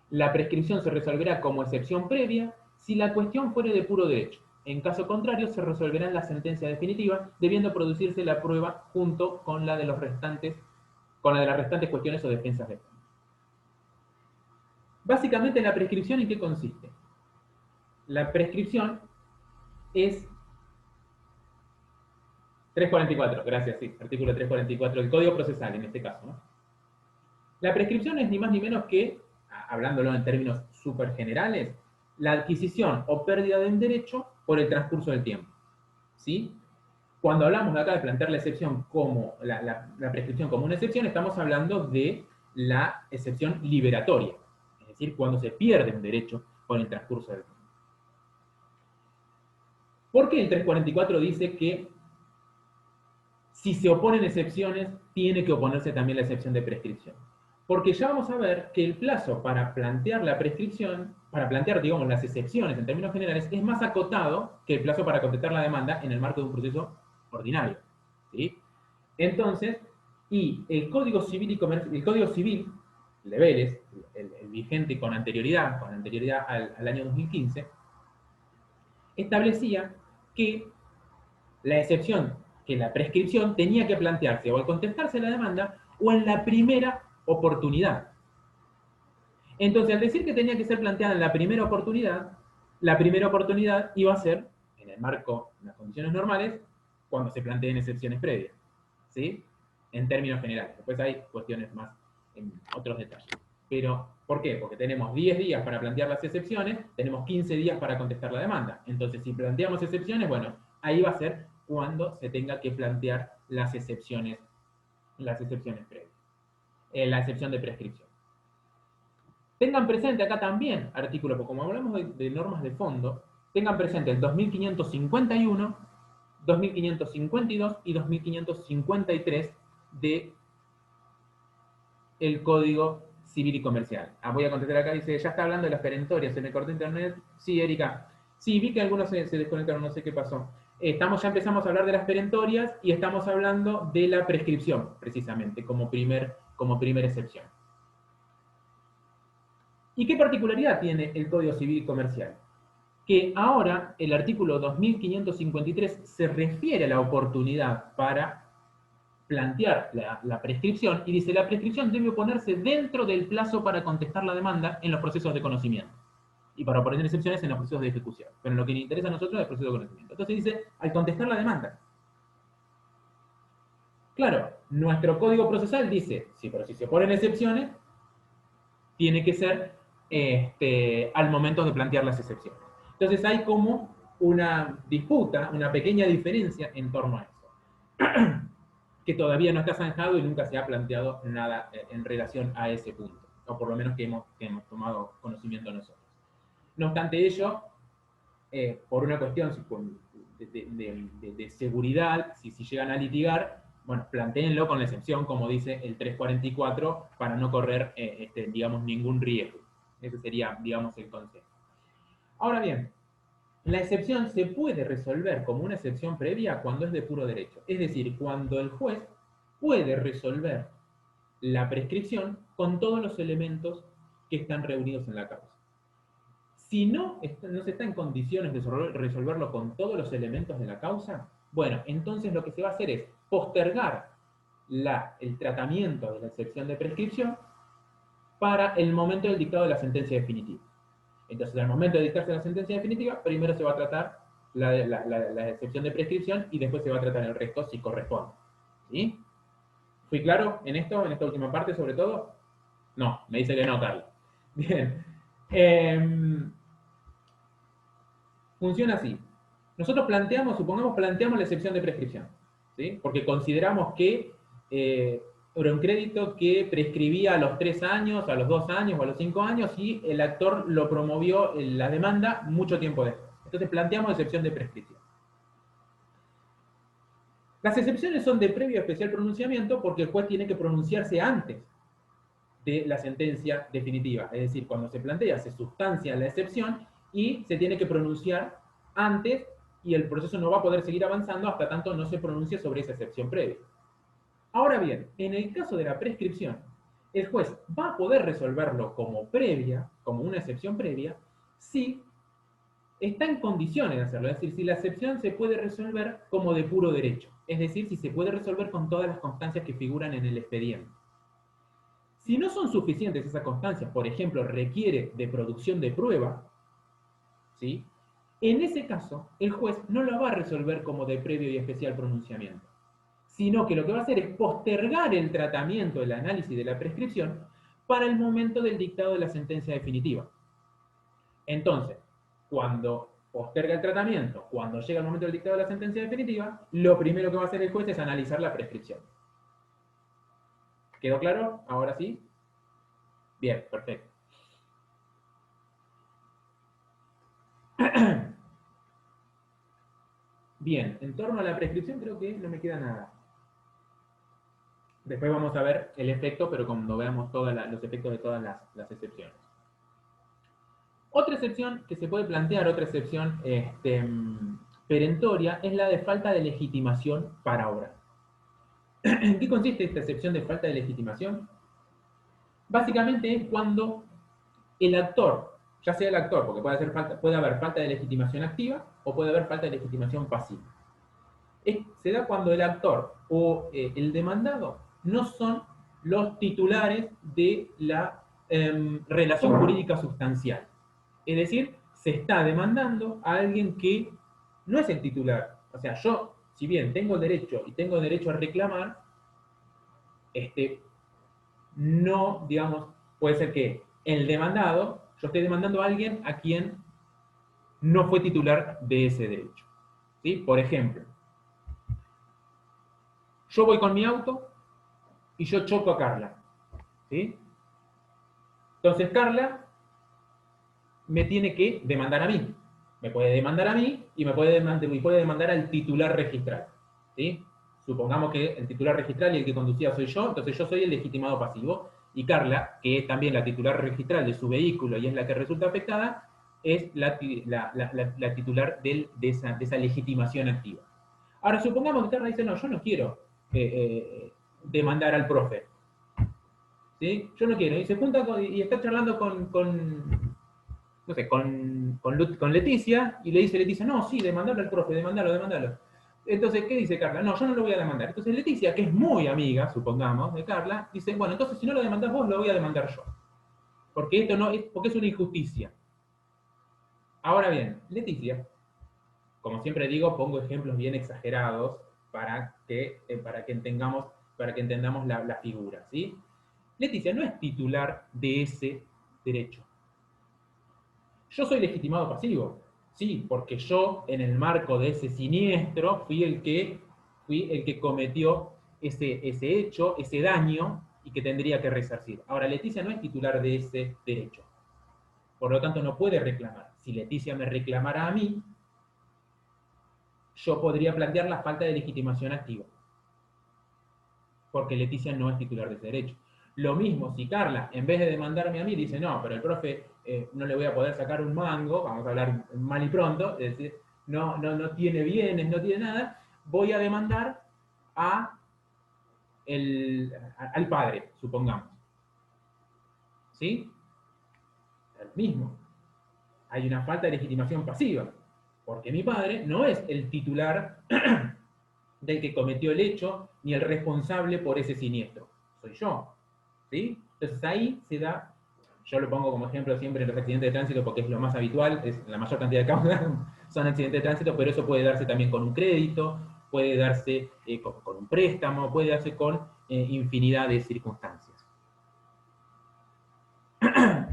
La prescripción se resolverá como excepción previa si la cuestión fuere de puro derecho. En caso contrario, se resolverá en la sentencia definitiva, debiendo producirse la prueba junto con la de las restantes cuestiones o defensas de fondo. Básicamente, la prescripción, ¿en qué consiste? La prescripción es 344, gracias, sí, artículo 344 del Código Procesal en este caso, ¿no? La prescripción es ni más ni menos que, hablándolo en términos súper generales, la adquisición o pérdida de un derecho por el transcurso del tiempo, ¿sí? Cuando hablamos de acá de plantear la excepción como la prescripción como una excepción, estamos hablando de la excepción liberatoria, es decir, cuando se pierde un derecho por el transcurso del tiempo. ¿Por qué el 344 dice que si se oponen excepciones, tiene que oponerse también la excepción de prescripción? Porque ya vamos a ver que el plazo para plantear la prescripción, para plantear, digamos, las excepciones en términos generales, es más acotado que el plazo para contestar la demanda en el marco de un proceso ordinario, ¿sí? Entonces, y el Código Civil y el Código Civil, el de Vélez, el vigente con anterioridad al año 2015, establecía que la excepción, que la prescripción tenía que plantearse o al contestarse la demanda o en la primera oportunidad. Entonces, al decir que tenía que ser planteada en la primera oportunidad iba a ser, en el marco, en las condiciones normales, cuando se planteen excepciones previas, ¿sí? En términos generales. Después hay cuestiones más en otros detalles. Pero, ¿por qué? Porque tenemos 10 días para plantear las excepciones, tenemos 15 días para contestar la demanda. Entonces, si planteamos excepciones, bueno, ahí va a ser cuando se tenga que plantear las excepciones previas. La excepción de prescripción. Tengan presente acá también, artículo, porque como hablamos de normas de fondo, tengan presente el 2551, 2552 y 2553 de el Código Civil y Comercial. Voy a contestar acá, dice, ya está hablando de las perentorias, se me cortó internet. Sí, Erika. Sí, vi que algunos se desconectaron, no sé qué pasó. Ya empezamos a hablar de las perentorias y estamos hablando de la prescripción, precisamente, como primer excepción. ¿Y qué particularidad tiene el Código Civil y Comercial? Que ahora el artículo 2553 se refiere a la oportunidad para plantear la prescripción y dice la prescripción debe ponerse dentro del plazo para contestar la demanda en los procesos de conocimiento y para poner excepciones en los procesos de ejecución. Pero lo que nos interesa a nosotros es el proceso de conocimiento. Entonces dice, al contestar la demanda. Claro, nuestro código procesal dice, sí, pero si se ponen excepciones, tiene que ser al momento de plantear las excepciones. Entonces hay como una disputa, una pequeña diferencia en torno a eso, que todavía no está zanjado y nunca se ha planteado nada en relación a ese punto, o por lo menos que hemos tomado conocimiento nosotros. No obstante ello, por una cuestión de seguridad, si llegan a litigar, bueno, plantéenlo con la excepción, como dice el 344, para no correr, digamos, ningún riesgo. Ese sería, digamos, el consejo. Ahora bien, la excepción se puede resolver como una excepción previa cuando es de puro derecho. Es decir, cuando el juez puede resolver la prescripción con todos los elementos que están reunidos en la causa. Si no se está en condiciones de resolverlo con todos los elementos de la causa, bueno, entonces lo que se va a hacer es postergar el tratamiento de la excepción de prescripción para el momento del dictado de la sentencia definitiva. Entonces, al momento de dictarse la sentencia definitiva, primero se va a tratar la excepción de prescripción y después se va a tratar el resto si corresponde. ¿Sí? ¿Fui claro en esto, en esta última parte sobre todo? No, me dice que no, Carlos. Bien. Funciona así. Nosotros planteamos la excepción de prescripción, ¿sí? Porque consideramos que era un crédito que prescribía a los 3 años, a los 2 años o a los 5 años y el actor lo promovió la demanda mucho tiempo después. Entonces planteamos excepción de prescripción. Las excepciones son de previo especial pronunciamiento porque el juez tiene que pronunciarse antes de la sentencia definitiva. Es decir, cuando se plantea, se sustancia la excepción y se tiene que pronunciar antes y el proceso no va a poder seguir avanzando hasta tanto no se pronuncie sobre esa excepción previa. Ahora bien, en el caso de la prescripción, el juez va a poder resolverlo como previa, como una excepción previa, si está en condiciones de hacerlo. Es decir, si la excepción se puede resolver como de puro derecho. Es decir, si se puede resolver con todas las constancias que figuran en el expediente. Si no son suficientes esas constancias, por ejemplo, requiere de producción de prueba, ¿sí? En ese caso, el juez no la va a resolver como de previo y especial pronunciamiento, sino que lo que va a hacer es postergar el tratamiento, el análisis de la prescripción para el momento del dictado de la sentencia definitiva. Entonces, cuando posterga el tratamiento, cuando llega el momento del dictado de la sentencia definitiva, lo primero que va a hacer el juez es analizar la prescripción. ¿Quedó claro? Ahora sí. Bien, perfecto. Bien, en torno a la prescripción creo que no me queda nada. Después vamos a ver el efecto, pero cuando veamos los efectos de todas las excepciones. Otra excepción que se puede plantear, otra excepción perentoria, es la de falta de legitimación para obrar. ¿En qué consiste esta excepción de falta de legitimación? Básicamente es cuando el actor, ya sea el actor, porque puede haber falta de legitimación activa o puede haber falta de legitimación pasiva. Se da cuando el actor o el demandado no son los titulares de la relación jurídica sustancial. Es decir, se está demandando a alguien que no es el titular. O sea, yo, si bien tengo derecho y tengo derecho a reclamar, no, digamos, puede ser que el demandado, yo esté demandando a alguien a quien no fue titular de ese derecho. ¿Sí? Por ejemplo, yo voy con mi auto y yo choco a Carla. ¿Sí? Entonces Carla me tiene que demandar a mí. Me puede demandar a mí y me puede demandar al titular registral. ¿Sí? Supongamos que el titular registral y el que conducía soy yo, entonces yo soy el legitimado pasivo. Y Carla, que es también la titular registral de su vehículo y es la que resulta afectada, es la titular de esa legitimación activa. Ahora, supongamos que Carla dice, no, yo no quiero demandar al profe. ¿Sí? Yo no quiero. Y se junta y está charlando no sé, con Leticia, y le dice Leticia, no, sí, demandalo al profe, demandalo. Entonces, ¿qué dice Carla? No, yo no lo voy a demandar. Entonces Leticia, que es muy amiga, supongamos, de Carla, dice, bueno, entonces si no lo demandás vos, lo voy a demandar yo. Porque esto no es, porque es una injusticia. Ahora bien, Leticia, como siempre digo, pongo ejemplos bien exagerados para que entendamos la figura, ¿sí? Leticia no es titular de ese derecho. Yo soy legitimado pasivo, sí, porque yo, en el marco de ese siniestro, fui el que cometió ese hecho, ese daño, y que tendría que resarcir. Ahora, Leticia no es titular de ese derecho. Por lo tanto, no puede reclamar. Si Leticia me reclamara a mí, yo podría plantear la falta de legitimación activa, porque Leticia no es titular de ese derecho. Lo mismo si Carla, en vez de demandarme a mí, dice, no, pero el profe no le voy a poder sacar un mango, vamos a hablar mal y pronto, es decir, no tiene bienes, no tiene nada, voy a demandar al padre, supongamos. ¿Sí? El mismo. Hay una falta de legitimación pasiva, porque mi padre no es el titular del que cometió el hecho ni el responsable por ese siniestro. Soy yo. ¿Sí? Entonces ahí se da, yo lo pongo como ejemplo siempre en los accidentes de tránsito porque es lo más habitual, es la mayor cantidad de causas son accidentes de tránsito, pero eso puede darse también con un crédito, puede darse con un préstamo, puede darse con infinidad de circunstancias.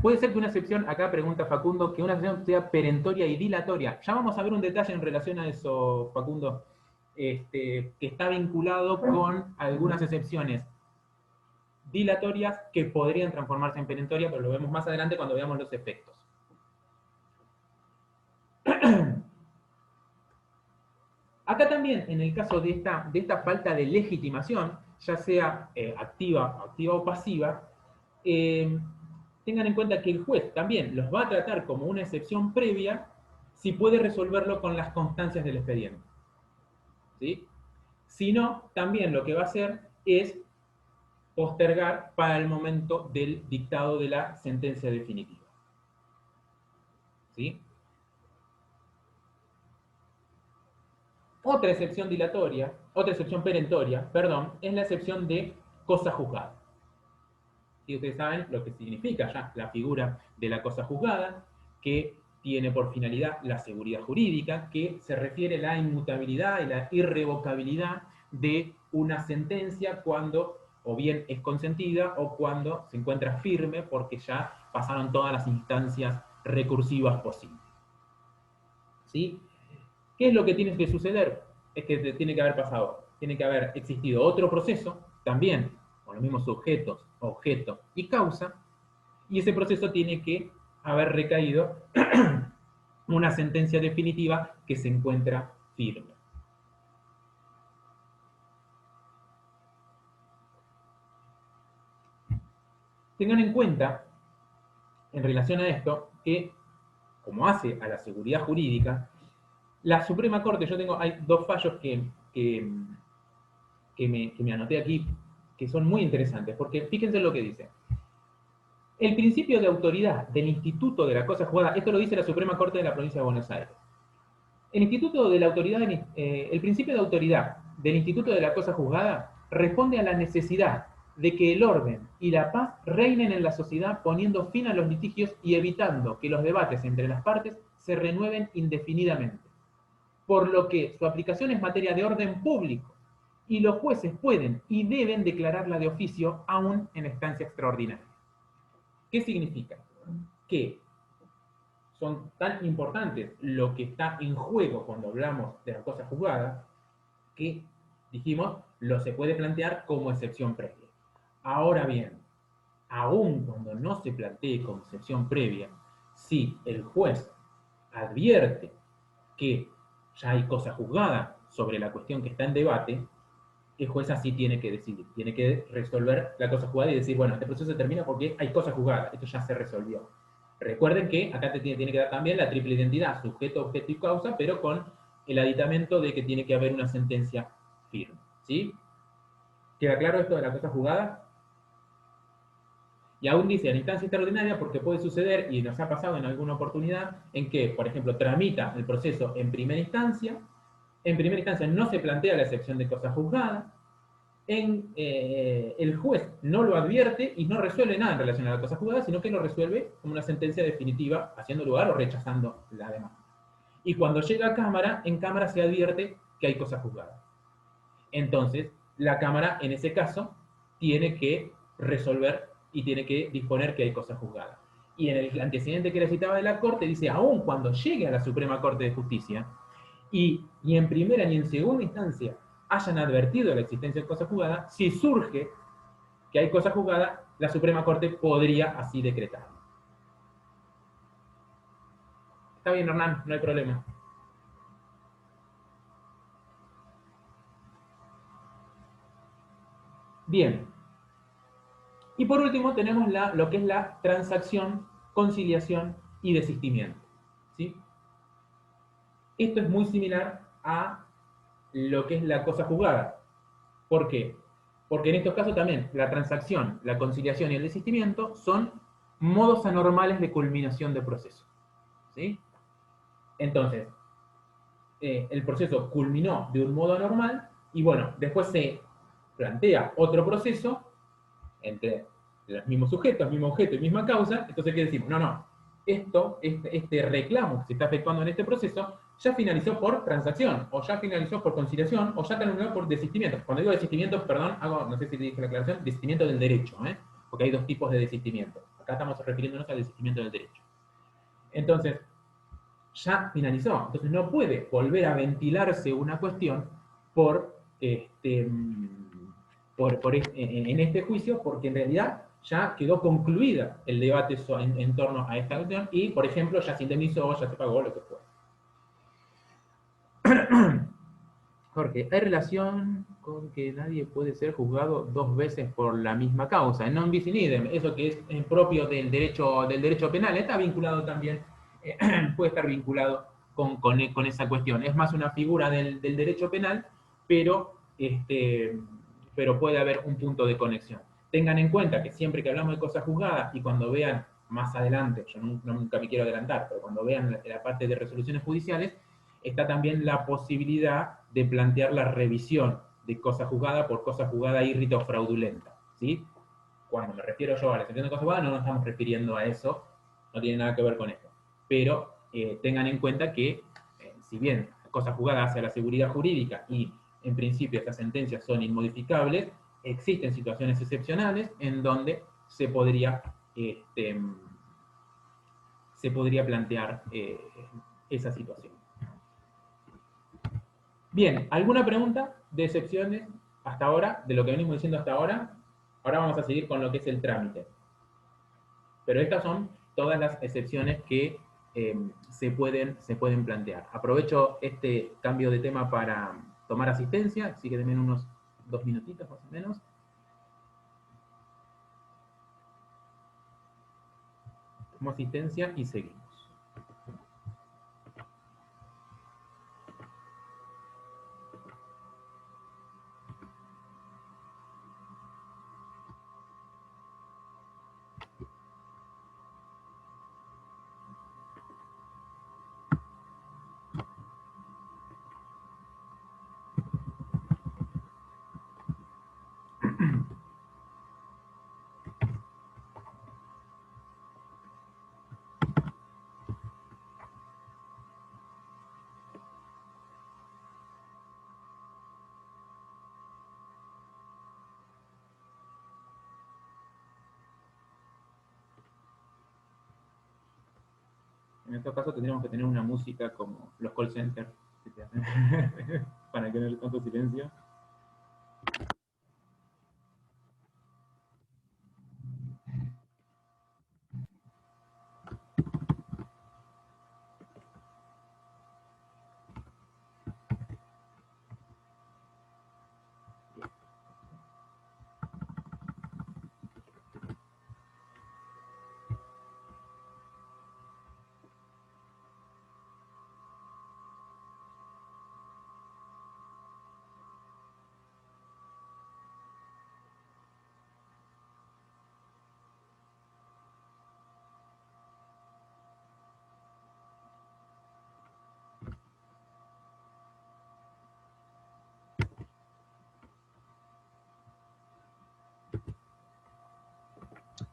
Puede ser que una excepción, acá pregunta Facundo, que una excepción sea perentoria y dilatoria. Ya vamos a ver un detalle en relación a eso, Facundo, que está vinculado con algunas excepciones dilatorias que podrían transformarse en perentoria, pero lo vemos más adelante cuando veamos los efectos. Acá también, en el caso de esta falta de legitimación, ya sea activa o pasiva, tengan en cuenta que el juez también los va a tratar como una excepción previa si puede resolverlo con las constancias del expediente. ¿Sí? Si no, también lo que va a hacer es postergar para el momento del dictado de la sentencia definitiva. ¿Sí? Otra excepción perentoria, perdón, es la excepción de cosa juzgada. Y ustedes saben lo que significa ya la figura de la cosa juzgada, que tiene por finalidad la seguridad jurídica, que se refiere a la inmutabilidad y la irrevocabilidad de una sentencia cuando o bien es consentida o cuando se encuentra firme porque ya pasaron todas las instancias recursivas posibles. ¿Sí? ¿Qué es lo que tiene que suceder? Es que tiene que haber pasado, tiene que haber existido otro proceso, también con los mismos sujetos, objeto y causa, y ese proceso tiene que haber recaído una sentencia definitiva que se encuentra firme. Tengan en cuenta, en relación a esto, que como hace a la seguridad jurídica, la Suprema Corte, hay dos fallos que me anoté aquí, que son muy interesantes, porque fíjense lo que dice. El principio de autoridad del Instituto de la Cosa Juzgada, esto lo dice la Suprema Corte de la Provincia de Buenos Aires. El principio de autoridad del Instituto de la Cosa Juzgada responde a la necesidad de que el orden y la paz reinen en la sociedad poniendo fin a los litigios y evitando que los debates entre las partes se renueven indefinidamente. Por lo que su aplicación es materia de orden público y los jueces pueden y deben declararla de oficio aún en estancia extraordinaria. ¿Qué significa? Que son tan importantes lo que está en juego cuando hablamos de la cosa juzgada que, dijimos, lo se puede plantear como excepción previa. Ahora bien, aun cuando no se plantee concepción previa, si el juez advierte que ya hay cosa juzgada sobre la cuestión que está en debate, el juez así tiene que decidir, tiene que resolver la cosa juzgada y decir, bueno, este proceso se termina porque hay cosa juzgada, esto ya se resolvió. Recuerden que acá tiene que dar también la triple identidad, sujeto, objeto y causa, pero con el aditamento de que tiene que haber una sentencia firme. ¿Sí? ¿Queda claro esto de la cosa juzgada? Y aún dice en instancia extraordinaria porque puede suceder, y nos ha pasado en alguna oportunidad, en que, por ejemplo, tramita el proceso en primera instancia no se plantea la excepción de cosa juzgada, el juez no lo advierte y no resuelve nada en relación a la cosa juzgada, sino que lo resuelve como una sentencia definitiva, haciendo lugar o rechazando la demanda. Y cuando llega a Cámara, en Cámara se advierte que hay cosa juzgada. Entonces, la Cámara, en ese caso, tiene que resolver y tiene que disponer que hay cosa juzgada. Y en el antecedente que le citaba de la Corte, dice, aún cuando llegue a la Suprema Corte de Justicia, y ni en primera ni en segunda instancia hayan advertido la existencia de cosa juzgada, si surge que hay cosa juzgada, la Suprema Corte podría así decretar. Está bien, Hernán, no hay problema. Bien. Y por último tenemos lo que es la transacción, conciliación y desistimiento. ¿Sí? Esto es muy similar a lo que es la cosa juzgada. ¿Por qué? Porque en estos casos también la transacción, la conciliación y el desistimiento son modos anormales de culminación de proceso. ¿Sí? Entonces, el proceso culminó de un modo anormal y bueno, después se plantea otro proceso entre los mismos sujetos, mismo objeto y misma causa. Entonces, ¿qué decimos? No, este reclamo que se está efectuando en este proceso ya finalizó por transacción, o ya finalizó por conciliación, o ya terminó por desistimiento. Cuando digo desistimiento, perdón, no sé si dije la aclaración, desistimiento del derecho, porque hay dos tipos de desistimiento. Acá estamos refiriéndonos al desistimiento del derecho. Entonces, ya finalizó. Entonces no puede volver a ventilarse una cuestión en este juicio, porque en realidad ya quedó concluida el debate en torno a esta cuestión y, por ejemplo, ya se indemnizó, ya se pagó lo que fue. Jorge, ¿hay relación con que nadie puede ser juzgado dos veces por la misma causa? Non bis in idem, eso que es propio del derecho penal, está vinculado también, puede estar vinculado con esa cuestión. Es más una figura del derecho penal, pero puede haber un punto de conexión. Tengan en cuenta que siempre que hablamos de cosas juzgadas y cuando vean más adelante, yo nunca me quiero adelantar, pero cuando vean la parte de resoluciones judiciales, está también la posibilidad de plantear la revisión de cosa juzgada por cosa juzgada irrita o fraudulenta. ¿Sí? Cuando me refiero yo a la excepción de cosa juzgada, no nos estamos refiriendo a eso, no tiene nada que ver con esto. Pero tengan en cuenta que, si bien cosa juzgada hacia la seguridad jurídica y en principio estas sentencias son inmodificables, existen situaciones excepcionales en donde se podría plantear esa situación. Bien, ¿alguna pregunta de excepciones hasta ahora, de lo que venimos diciendo hasta ahora? Ahora vamos a seguir con lo que es el trámite. Pero estas son todas las excepciones que se pueden plantear. Aprovecho este cambio de tema para tomar asistencia, así que denme unos 2 minutitos más o menos. Tomo asistencia y seguimos. En estos casos tendríamos que tener una música como los call centers para que no haya tanto silencio.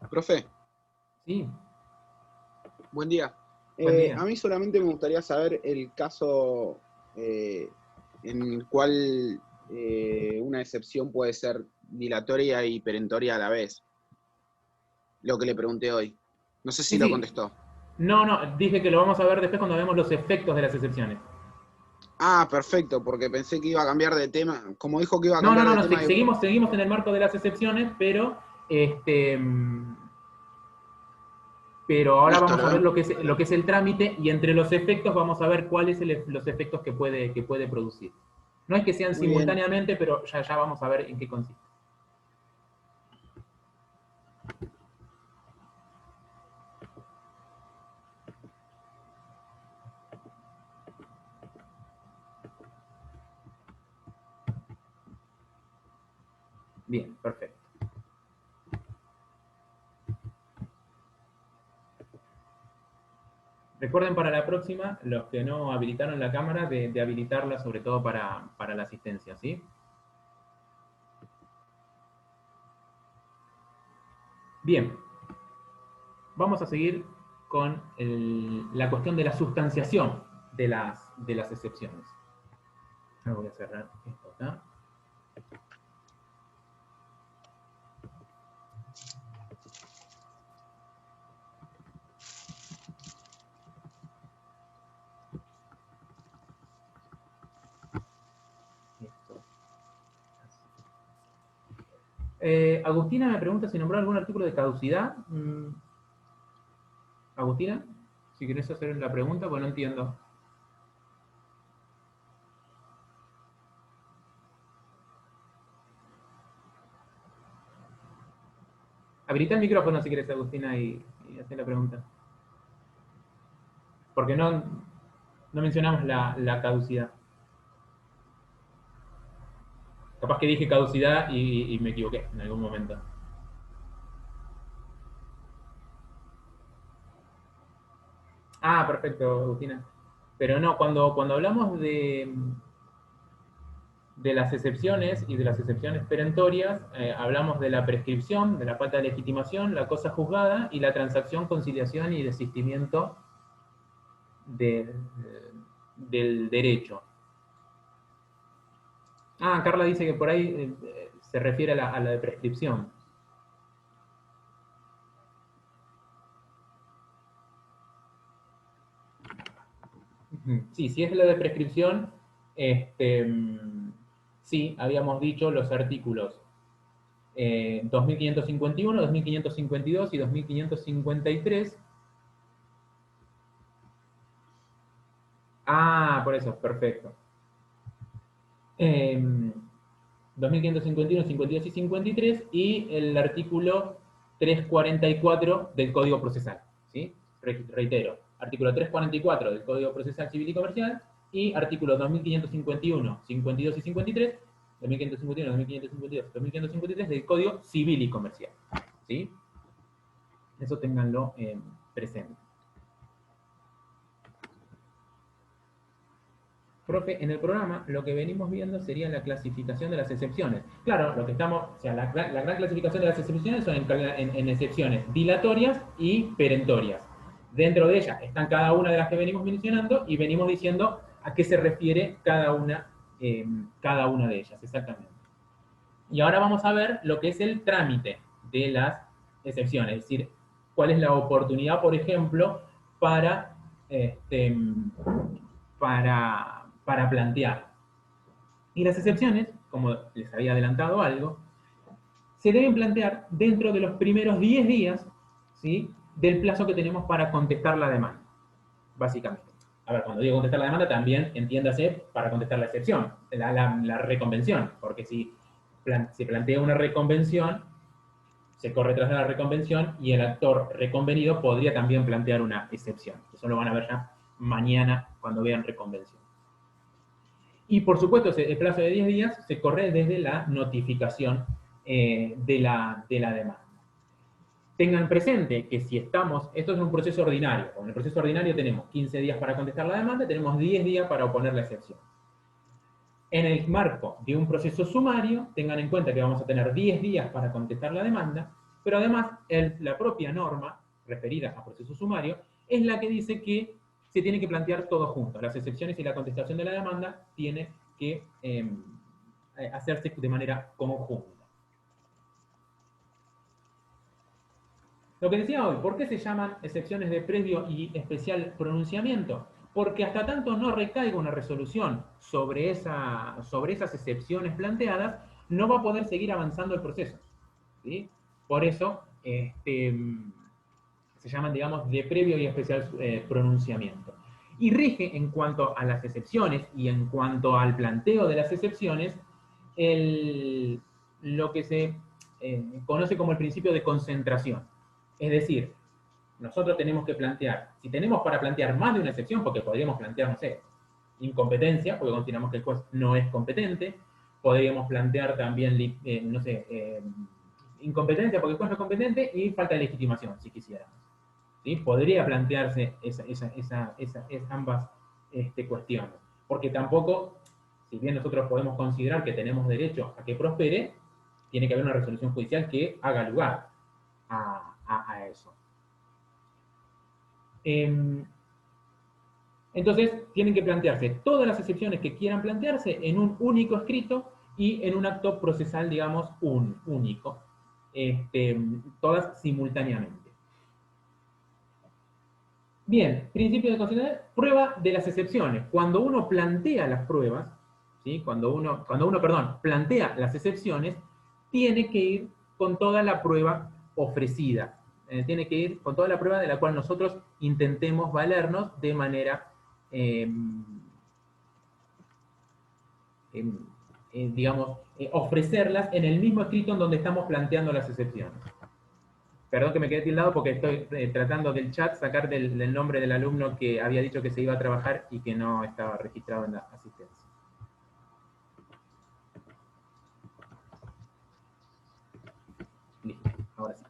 Profe, Sí, buen día. buen día. A mí solamente me gustaría saber el caso en el cual una excepción puede ser dilatoria y perentoria a la vez. Lo que le pregunté hoy. No sé Sí, si lo sí. contestó. No, no, dije que lo vamos a ver después cuando veamos los efectos de las excepciones. Ah, perfecto, porque pensé que iba a cambiar de tema. Como dijo que iba a No, no, cambiar no, de no, tema, digo, seguimos en el marco de las excepciones, este, pero ahora listo, vamos lo a ver vemos. lo que es el trámite y entre los efectos vamos a ver cuáles son los efectos que puede producir. No es que sean Muy bien. simultáneamente, pero ya vamos a ver en qué consiste. Bien, perfecto. Recuerden para la próxima, los que no habilitaron la cámara, de habilitarla sobre todo para la asistencia, ¿sí? Bien, vamos a seguir con la cuestión de la sustanciación de las excepciones. Ahora voy a cerrar esto acá. Esto. Agustina me pregunta si nombró algún artículo de caducidad. Agustina, si querés hacer la pregunta, pues no entiendo. Habilita el micrófono si querés, Agustina, y hacer la pregunta. Porque no mencionamos la caducidad. Capaz que dije caducidad y me equivoqué en algún momento. Ah, perfecto, Agustina. Pero no, cuando hablamos de las excepciones y de las excepciones perentorias, hablamos de la prescripción, de la falta de legitimación, la cosa juzgada y la transacción, conciliación y desistimiento de- del derecho. Ah, Carla dice que por ahí se refiere a la de prescripción. Sí, si es la de prescripción, sí, habíamos dicho los artículos 2551, 2552 y 2553. Ah, por eso, perfecto. 2551, 52 y 53 y el artículo 344 del Código Procesal. ¿Sí? Reitero, artículo 344 del Código Procesal Civil y Comercial y artículos 2551, 52 y 53, 2551, 2552, 2553 del Código Civil y Comercial. ¿Sí? Eso ténganlo presente. Profe, en el programa lo que venimos viendo sería la clasificación de las excepciones. Claro, lo que estamos, o sea, la gran clasificación de las excepciones son en excepciones dilatorias y perentorias. Dentro de ellas están cada una de las que venimos mencionando y venimos diciendo a qué se refiere cada una de ellas, exactamente. Y ahora vamos a ver lo que es el trámite de las excepciones, es decir, cuál es la oportunidad, por ejemplo, para, este, para plantear. Y las excepciones, como les había adelantado algo, se deben plantear dentro de los primeros 10 días, ¿sí?, del plazo que tenemos para contestar la demanda, básicamente. A ver, cuando digo contestar la demanda, también entiéndase para contestar la excepción, la reconvención, porque si se plantea una reconvención, se corre tras de la reconvención y el actor reconvenido podría también plantear una excepción. Eso lo van a ver ya mañana cuando vean reconvención. Y por supuesto, el plazo de 10 días se corre desde la notificación de la demanda. Tengan presente que si estamos, esto es un proceso ordinario, en el proceso ordinario tenemos 15 días para contestar la demanda, tenemos 10 días para oponer la excepción. En el marco de un proceso sumario, tengan en cuenta que vamos a tener 10 días para contestar la demanda Pero además, la propia norma referida a proceso sumario es la que dice que se tiene que plantear todo junto. Las excepciones y la contestación de la demanda tiene que hacerse de manera conjunta. Lo que decía hoy, ¿por qué se llaman excepciones de previo y especial pronunciamiento? Porque hasta tanto no recaiga una resolución sobre esas excepciones planteadas, no va a poder seguir avanzando el proceso, ¿sí? Por eso se llaman, digamos, de previo y especial pronunciamiento. Y rige en cuanto a las excepciones y en cuanto al planteo de las excepciones, lo que se conoce como el principio de concentración. Es decir, nosotros tenemos que plantear, si tenemos para plantear más de una excepción, porque podríamos plantear, no sé, incompetencia, porque consideramos que el juez no es competente, podríamos plantear también, no sé, incompetencia porque el juez no es competente y falta de legitimación, si quisiéramos. ¿Sí? Podría plantearse ambas cuestiones, porque tampoco, si bien nosotros podemos considerar que tenemos derecho a que prospere, tiene que haber una resolución judicial que haga lugar a eso. Entonces, tienen que plantearse todas las excepciones que quieran plantearse en un único escrito y en un acto procesal, digamos, único, todas simultáneamente. Bien, principio de consideración, prueba de las excepciones. Cuando uno plantea las pruebas, ¿sí? Cuando uno plantea las excepciones, tiene que ir con toda la prueba ofrecida. Tiene que ir con toda la prueba de la cual nosotros intentemos valernos de manera, digamos, ofrecerlas en el mismo escrito en donde estamos planteando las excepciones. Perdón que me quedé tildado porque estoy tratando del chat sacar del nombre del alumno que había dicho que se iba a trabajar y que no estaba registrado en la asistencia. Listo, ahora sí.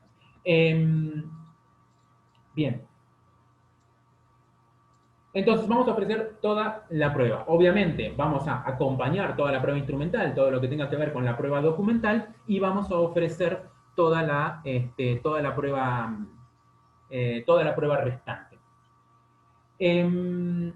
Bien. Entonces vamos a ofrecer toda la prueba. Obviamente vamos a acompañar toda la prueba instrumental, todo lo que tenga que ver con la prueba documental, y vamos a ofrecer toda la prueba restante. ¿Qué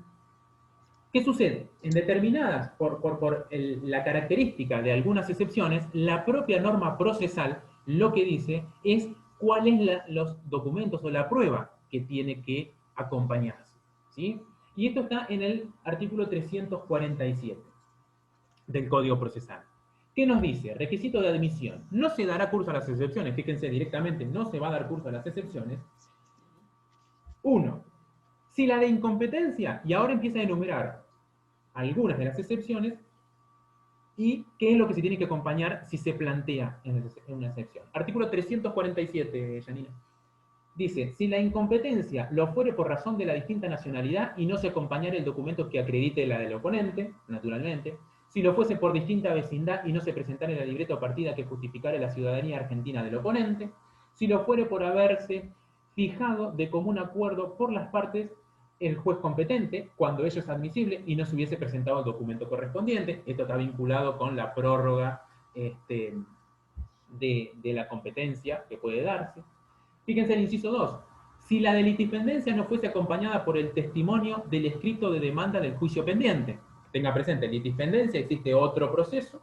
sucede? En determinadas, por la característica de algunas excepciones, la propia norma procesal lo que dice es cuáles los documentos o la prueba que tiene que acompañarse, ¿sí? Y esto está en el artículo 347 del Código Procesal. ¿Qué nos dice? Requisito de admisión. No se dará curso a las excepciones, fíjense directamente, no se va a dar curso a las excepciones. 1. Si la de incompetencia, y ahora empieza a enumerar algunas de las excepciones, y qué es lo que se tiene que acompañar si se plantea en una excepción. Artículo 347, Janina. Dice, si la incompetencia lo fuere por razón de la distinta nacionalidad y no se acompañara el documento que acredite la del oponente, naturalmente, si lo fuese por distinta vecindad y no se presentara la libreta o partida que justificara la ciudadanía argentina del oponente, si lo fuere por haberse fijado de común acuerdo por las partes el juez competente, cuando ello es admisible y no se hubiese presentado el documento correspondiente. Esto está vinculado con la prórroga de la competencia que puede darse. Fíjense el inciso 2. Si la de litipendencia no fuese acompañada por el testimonio del escrito de demanda del juicio pendiente. Tenga presente, en litipendencia existe otro proceso,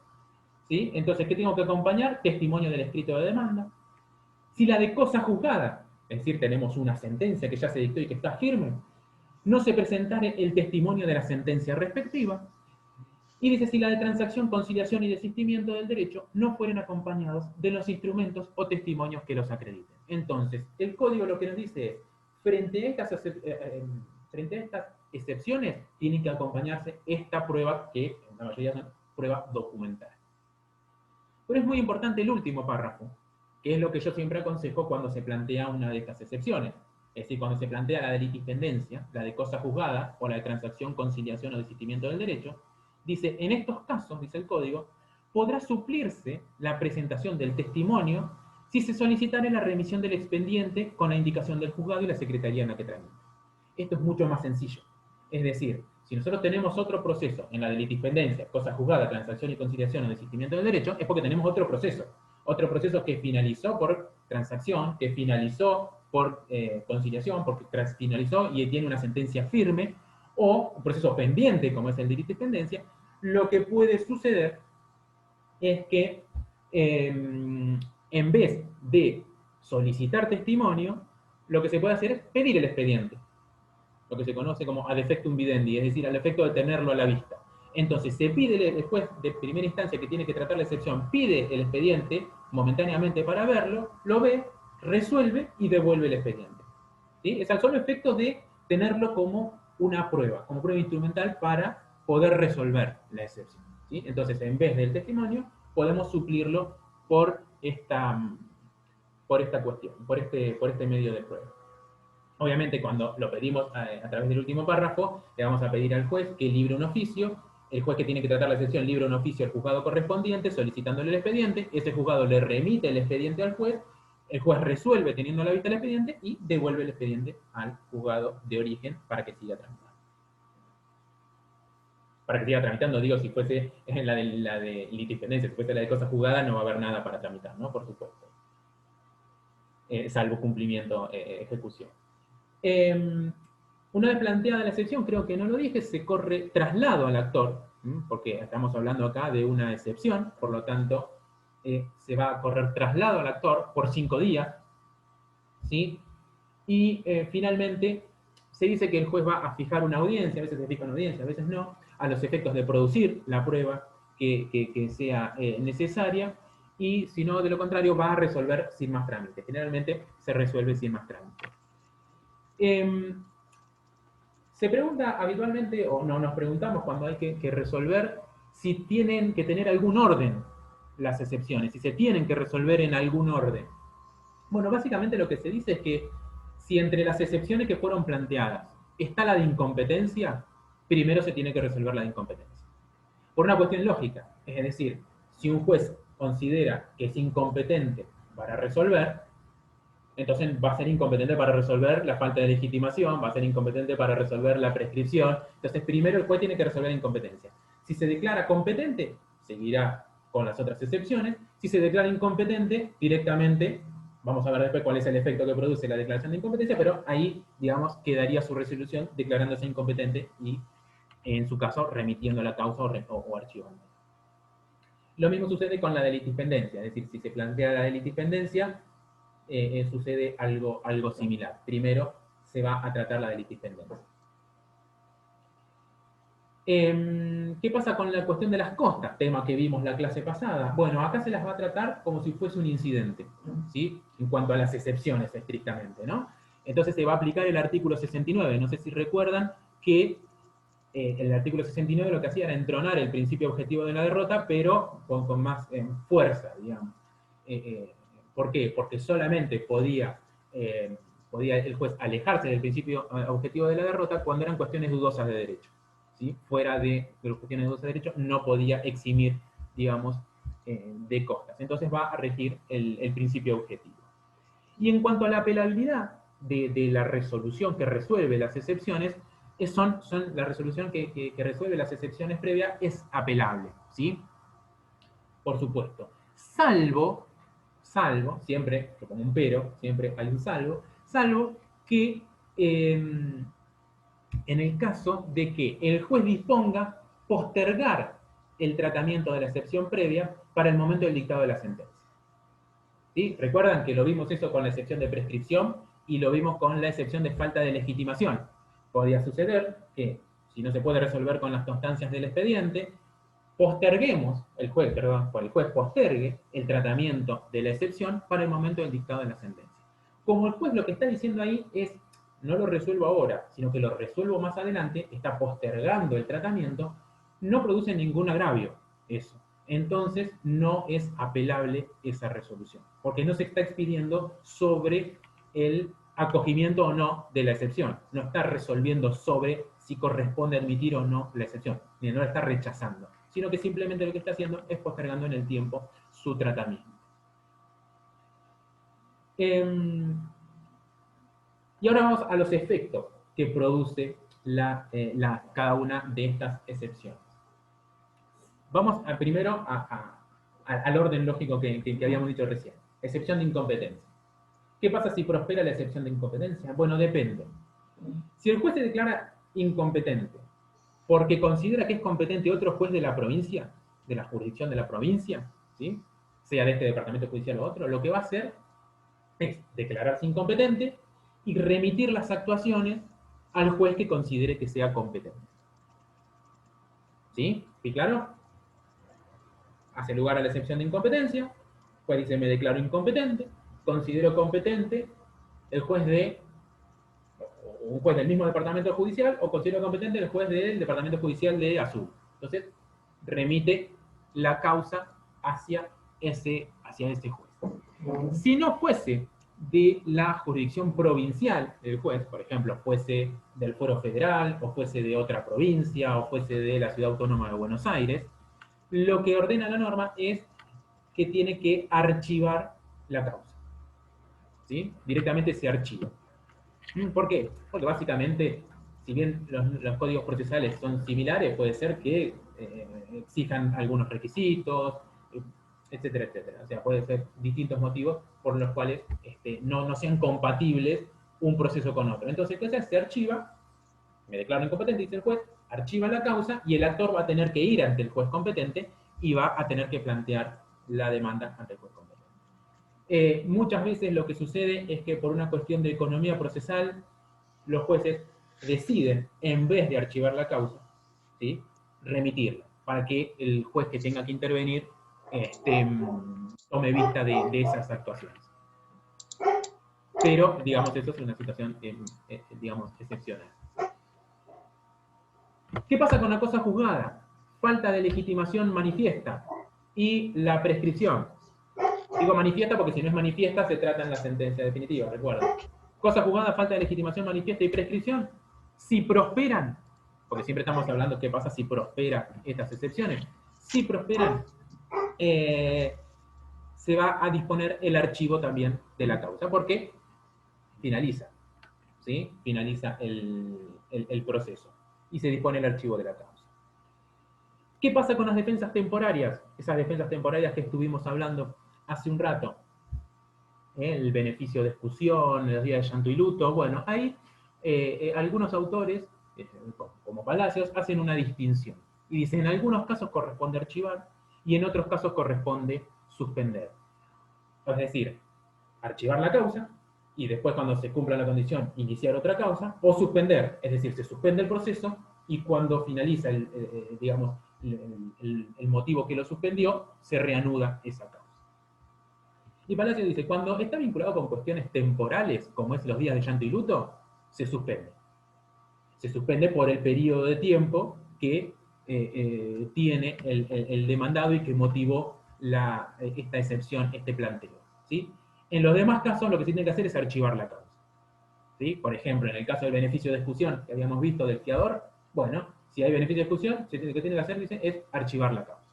¿sí? Entonces, ¿qué tengo que acompañar? Testimonio del escrito de demanda. Si la de cosa juzgada, es decir, tenemos una sentencia que ya se dictó y que está firme, no se presentara el testimonio de la sentencia respectiva. Y dice, si la de transacción, conciliación y desistimiento del derecho no fueren acompañados de los instrumentos o testimonios que los acrediten. Entonces, el código lo que nos dice es, frente a estas excepciones, tiene que acompañarse esta prueba, que en la mayoría son pruebas documentales. Pero es muy importante el último párrafo, que es lo que yo siempre aconsejo cuando se plantea una de estas excepciones. Es decir, cuando se plantea la de litipendencia, la de cosa juzgada, o la de transacción, conciliación o desistimiento del derecho, dice, en estos casos, dice el código, podrá suplirse la presentación del testimonio si se solicitara la remisión del expediente con la indicación del juzgado y la secretaría en la que tramita. Esto es mucho más sencillo. Es decir, si nosotros tenemos otro proceso en la de litipendencia, cosa juzgada, transacción y conciliación o desistimiento del derecho, es porque tenemos otro proceso otro proceso que finalizó por transacción, que finalizó por conciliación, porque finalizó y tiene una sentencia firme, o un proceso pendiente, como es el de litipendencia, lo que puede suceder es que en vez de solicitar testimonio, lo que se puede hacer es pedir el expediente, lo que se conoce como ad effectum videndi, es decir, al efecto de tenerlo a la vista. Entonces se pide, el juez de primera instancia que tiene que tratar la excepción, pide el expediente momentáneamente para verlo, lo ve, resuelve y devuelve el expediente. ¿Sí? Es al solo efecto de tenerlo como una prueba, como prueba instrumental para poder resolver la excepción. ¿Sí? Entonces, en vez del testimonio, podemos suplirlo por esta cuestión, por este medio de prueba. Obviamente, cuando lo pedimos a través del último párrafo, le vamos a pedir al juez que libre un oficio. El juez que tiene que tratar la excepción libra un oficio al juzgado correspondiente solicitándole el expediente. Ese juzgado le remite el expediente al juez. El juez resuelve teniendo a la vista el expediente y devuelve el expediente al juzgado de origen para que siga tramitando. Para que siga tramitando, digo, si fuese la de litipendencia, si fuese la de cosa juzgada, no va a haber nada para tramitar, ¿no? Por supuesto. Salvo cumplimiento, ejecución. Una vez planteada la excepción, creo que no lo dije, se corre traslado al actor, porque estamos hablando acá de una excepción, por lo tanto, se va a correr traslado al actor por 5 días, ¿sí? Y finalmente se dice que el juez va a fijar una audiencia, a veces se fija una audiencia, a veces no, a los efectos de producir la prueba que sea necesaria, y si no, de lo contrario, va a resolver sin más trámite. Generalmente se resuelve sin más trámite. Se pregunta habitualmente, o no nos preguntamos cuando hay que resolver, si tienen que tener algún orden las excepciones, si se tienen que resolver en algún orden. Bueno, básicamente lo que se dice es que si entre las excepciones que fueron planteadas está la de incompetencia, primero se tiene que resolver la de incompetencia. Por una cuestión lógica, es decir, si un juez considera que es incompetente para resolver, entonces va a ser incompetente para resolver la falta de legitimación, va a ser incompetente para resolver la prescripción. Entonces, primero el juez tiene que resolver la incompetencia. Si se declara competente, seguirá con las otras excepciones. Si se declara incompetente, directamente, vamos a ver después cuál es el efecto que produce la declaración de incompetencia, pero ahí, digamos, quedaría su resolución declarándose incompetente y, en su caso, remitiendo la causa o archivando. Lo mismo sucede con la de litipendencia, es decir, si se plantea la de litipendencia, sucede algo similar. Primero se va a tratar la de litipendencia. ¿Qué pasa con la cuestión de las costas? Tema que vimos la clase pasada. Bueno, acá se las va a tratar como si fuese un incidente, ¿sí? En cuanto a las excepciones estrictamente, ¿no? Entonces se va a aplicar el artículo 69. No sé si recuerdan que el artículo 69 lo que hacía era entronar el principio objetivo de la derrota, pero con más fuerza, digamos. ¿Por qué? Porque solamente podía el juez alejarse del principio objetivo de la derrota cuando eran cuestiones dudosas de derecho. ¿Sí? Fuera de las cuestiones dudosas de derecho no podía eximir, digamos, de costas. Entonces va a regir el principio objetivo. Y en cuanto a la apelabilidad de la resolución que resuelve las excepciones, la resolución que resuelve las excepciones previas es apelable, ¿sí? Por supuesto. Salvo, siempre, como un pero, siempre hay un salvo que en el caso de que el juez disponga postergar el tratamiento de la excepción previa para el momento del dictado de la sentencia. ¿Sí? Recuerdan que lo vimos eso con la excepción de prescripción y lo vimos con la excepción de falta de legitimación. Podría suceder que, si no se puede resolver con las constancias del expediente, el juez postergue el tratamiento de la excepción para el momento del dictado de la sentencia. Como el juez lo que está diciendo ahí es, no lo resuelvo ahora, sino que lo resuelvo más adelante, está postergando el tratamiento, no produce ningún agravio eso. Entonces no es apelable esa resolución, porque no se está expidiendo sobre el acogimiento o no de la excepción, no está resolviendo sobre si corresponde admitir o no la excepción, ni no la está rechazando, sino que simplemente lo que está haciendo es postergando en el tiempo su tratamiento. Y ahora vamos a los efectos que produce cada una de estas excepciones. Vamos primero a al orden lógico que habíamos dicho recién. Excepción de incompetencia. ¿Qué pasa si prospera la excepción de incompetencia? Bueno, depende. Si el juez se declara incompetente porque considera que es competente otro juez de la provincia, de la jurisdicción de la provincia, ¿sí? Sea de este departamento judicial o otro, lo que va a hacer es declararse incompetente y remitir las actuaciones al juez que considere que sea competente. ¿Sí? ¿Y claro? Hace lugar a la excepción de incompetencia, el juez dice me declaro incompetente, considero competente el juez de un juez del mismo departamento judicial o considero competente el juez del departamento judicial de Azul. Entonces, remite la causa hacia ese juez. Si no fuese de la jurisdicción provincial del juez, por ejemplo, fuese del fuero federal, o fuese de otra provincia, o fuese de la ciudad autónoma de Buenos Aires, lo que ordena la norma es que tiene que archivar la causa. ¿Sí? Directamente se archiva. ¿Por qué? Porque básicamente, si bien los códigos procesales son similares, puede ser que exijan algunos requisitos, etcétera, etcétera. O sea, puede ser distintos motivos por los cuales no sean compatibles un proceso con otro. Entonces, ¿qué se hace? Se archiva, me declaro incompetente, dice el juez, archiva la causa y el actor va a tener que ir ante el juez competente y va a tener que plantear la demanda ante el juez competente. Muchas veces lo que sucede es que por una cuestión de economía procesal, los jueces deciden, en vez de archivar la causa, ¿sí?, remitirla, para que el juez que tenga que intervenir tome vista de esas actuaciones. Pero, digamos, eso es una situación, digamos, excepcional. ¿Qué pasa con la cosa juzgada? Falta de legitimación manifiesta y la prescripción. Digo manifiesta porque si no es manifiesta se trata en la sentencia definitiva, recuerden. Cosa juzgada, falta de legitimación manifiesta y prescripción. Si prosperan, porque siempre estamos hablando qué pasa si prosperan estas excepciones. Si prosperan, se va a disponer el archivo también de la causa, porque finaliza, ¿sí? Finaliza el proceso y se dispone el archivo de la causa. ¿Qué pasa con las defensas temporarias? Esas defensas temporarias que estuvimos hablando hace un rato. El beneficio de exclusión, los días de llanto y luto. Bueno, ahí algunos autores, como Palacios, hacen una distinción. Y dicen, en algunos casos corresponde archivar y en otros casos corresponde suspender. Es decir, archivar la causa y después cuando se cumpla la condición iniciar otra causa, o suspender, es decir, se suspende el proceso y cuando finaliza digamos, el motivo que lo suspendió, se reanuda esa causa. Y Palacio dice, cuando está vinculado con cuestiones temporales, como es los días de llanto y luto, se suspende. Se suspende por el periodo de tiempo que tiene el demandado y que motivó esta excepción, este planteo. ¿Sí? En los demás casos lo que se tiene que hacer es archivar la causa. ¿Sí? Por ejemplo, en el caso del beneficio de exclusión que habíamos visto del fiador, bueno, si hay beneficio de exclusión, lo que tiene que hacer, dice, es archivar la causa.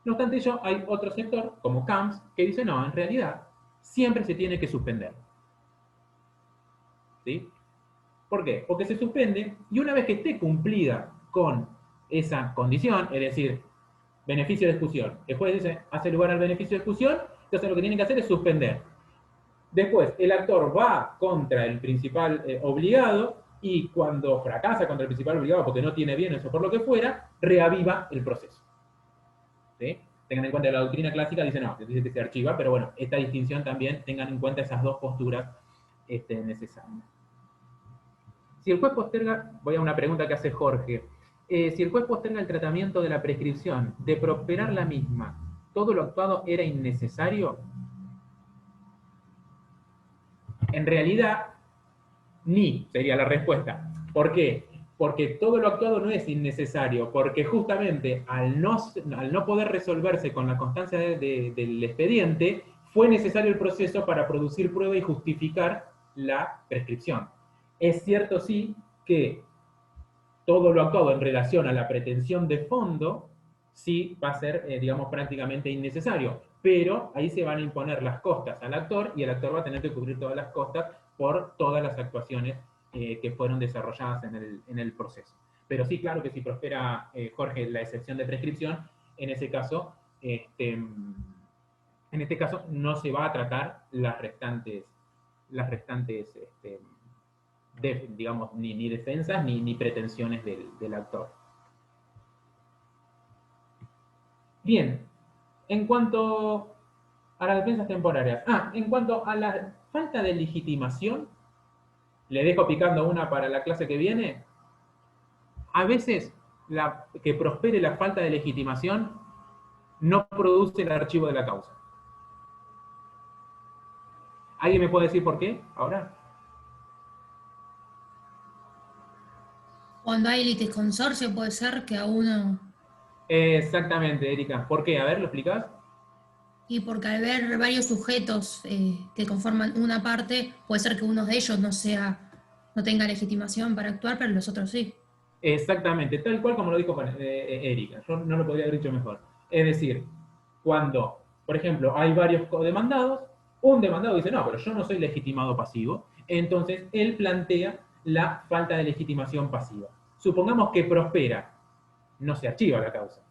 No obstante ello, hay otro sector, como Camps, que dice, no, en realidad, siempre se tiene que suspender. ¿Sí? ¿Por qué? Porque se suspende y una vez que esté cumplida con esa condición, es decir, beneficio de exclusión, el juez dice, hace lugar al beneficio de exclusión, entonces lo que tiene que hacer es suspender. Después, el actor va contra el principal obligado y cuando fracasa contra el principal obligado porque no tiene bienes o por lo que fuera, reaviva el proceso. ¿Sí? Tengan en cuenta que la doctrina clásica dice no, dice que se archiva, pero bueno, esta distinción también, tengan en cuenta esas dos posturas necesarias. Si el juez posterga, voy a una pregunta que hace Jorge, si el juez posterga el tratamiento de la prescripción, de prosperar la misma, ¿todo lo actuado era innecesario? En realidad, ni sería la respuesta. ¿Por qué? Porque todo lo actuado no es innecesario, porque justamente al no poder resolverse con la constancia del expediente, fue necesario el proceso para producir prueba y justificar la prescripción. Es cierto, sí, que todo lo actuado en relación a la pretensión de fondo, sí va a ser, digamos, prácticamente innecesario, pero ahí se van a imponer las costas al actor y el actor va a tener que cubrir todas las costas por todas las actuaciones que fueron desarrolladas en el proceso. Pero sí, claro que si prospera, Jorge, la excepción de prescripción, en ese caso en este caso no se va a tratar las restantes digamos, ni defensas ni pretensiones del actor. Bien, en cuanto a las defensas temporarias. En cuanto a la falta de legitimación, le dejo picando una para la clase que viene. A veces, que prospere la falta de legitimación no produce el archivo de la causa. ¿Alguien me puede decir por qué ahora? Cuando hay litisconsorcio puede ser que a uno... Exactamente, Erika. ¿Por qué? A ver, ¿lo explicás? Y porque al ver varios sujetos que conforman una parte, puede ser que uno de ellos no tenga legitimación para actuar, pero los otros sí. Exactamente, tal cual como lo dijo Erika. Yo no lo podría haber dicho mejor. Es decir, cuando, por ejemplo, hay varios demandados, un demandado dice, no, pero yo no soy legitimado pasivo, entonces él plantea la falta de legitimación pasiva. Supongamos que prospera, no se archiva la causa.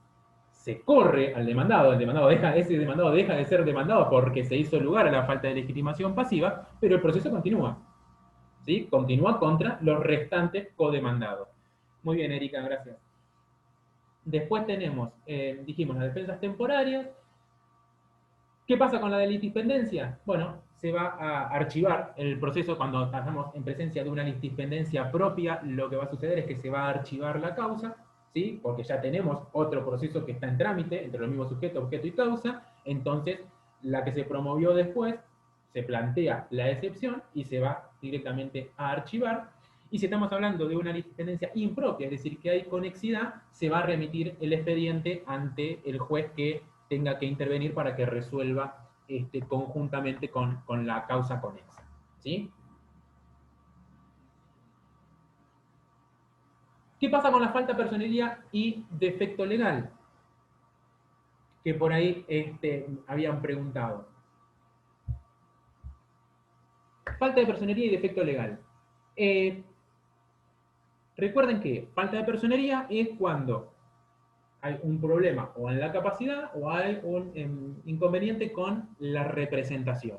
Se corre al demandado, ese demandado deja de ser demandado porque se hizo lugar a la falta de legitimación pasiva, pero el proceso continúa. ¿Sí? Continúa contra los restantes codemandados. Muy bien, Erika, gracias. Después tenemos, dijimos, las defensas temporarias. ¿Qué pasa con la de litispendencia? Bueno, se va a archivar el proceso cuando estamos en presencia de una litispendencia propia. Lo que va a suceder es que se va a archivar la causa, ¿sí? Porque ya tenemos otro proceso que está en trámite entre los mismos sujetos, objeto y causa. Entonces, la que se promovió después, se plantea la excepción y se va directamente a archivar. Y si estamos hablando de una litispendencia impropia, es decir, que hay conexidad, se va a remitir el expediente ante el juez que tenga que intervenir para que resuelva conjuntamente con la causa conexa. ¿Sí? ¿Qué pasa con la falta de personería y defecto legal? Que por ahí habían preguntado. Falta de personería y defecto legal. Recuerden que falta de personería es cuando hay un problema o en la capacidad o hay un inconveniente con la representación.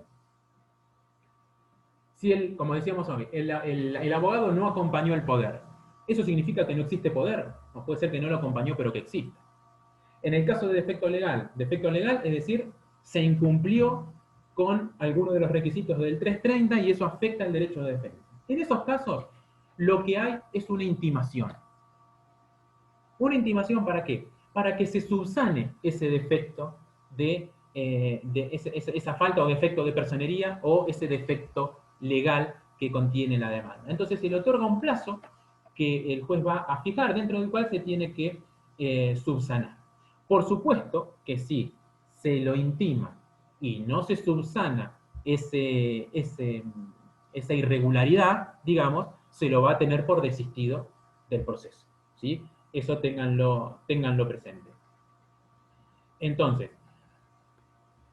Si como decíamos hoy, el abogado no acompañó el poder, ¿eso significa que no existe poder? O puede ser que no lo acompañó, pero que existe. En el caso de defecto legal es decir, se incumplió con alguno de los requisitos del 330 y eso afecta el derecho de defensa. En esos casos, lo que hay es una intimación. ¿Una intimación para qué? Para que se subsane ese defecto esa falta o defecto de personería o ese defecto legal que contiene la demanda. Entonces se le otorga un plazo que el juez va a fijar, dentro del cual se tiene que subsanar. Por supuesto que si se lo intima y no se subsana esa irregularidad, digamos, se lo va a tener por desistido del proceso. ¿Sí? Eso ténganlo presente. Entonces,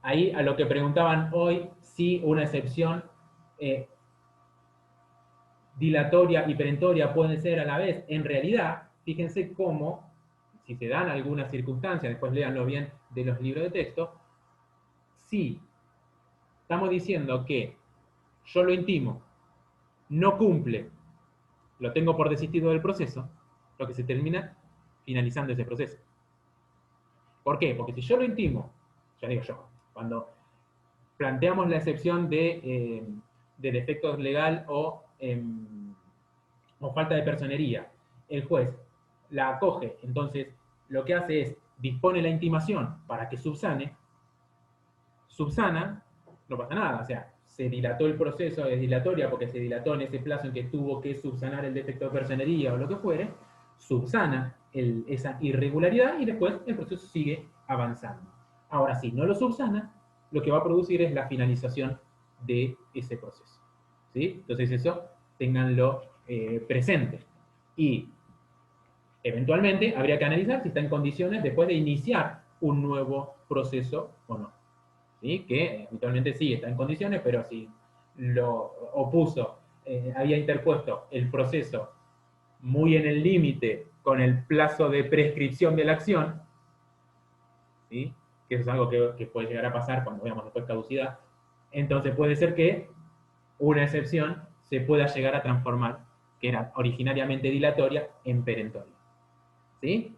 ahí a lo que preguntaban hoy, si una excepción dilatoria y perentoria pueden ser a la vez, en realidad, fíjense cómo, si se dan algunas circunstancias, después léanlo bien de los libros de texto, si estamos diciendo que yo lo intimo, no cumple, lo tengo por desistido del proceso, lo que se termina finalizando ese proceso. ¿Por qué? Porque si yo lo intimo, ya digo yo, cuando planteamos la excepción de defecto legal o falta de personería, el juez la acoge, entonces lo que hace es dispone la intimación para que subsana, no pasa nada, o sea, se dilató el proceso, es dilatoria porque se dilató en ese plazo en que tuvo que subsanar el defecto de personería o lo que fuere, subsana esa irregularidad y después el proceso sigue avanzando. Ahora, si no lo subsana, lo que va a producir es la finalización de ese proceso. ¿Sí? Entonces eso, ténganlo presente. Y eventualmente habría que analizar si está en condiciones después de iniciar un nuevo proceso o no. ¿Sí? Que habitualmente sí está en condiciones, pero si lo opuso, había interpuesto el proceso muy en el límite con el plazo de prescripción de la acción, ¿sí? que eso es algo que puede llegar a pasar cuando veamos después caducidad. Entonces puede ser que una excepción se pueda llegar a transformar, que era originariamente dilatoria, en perentoria. ¿Sí?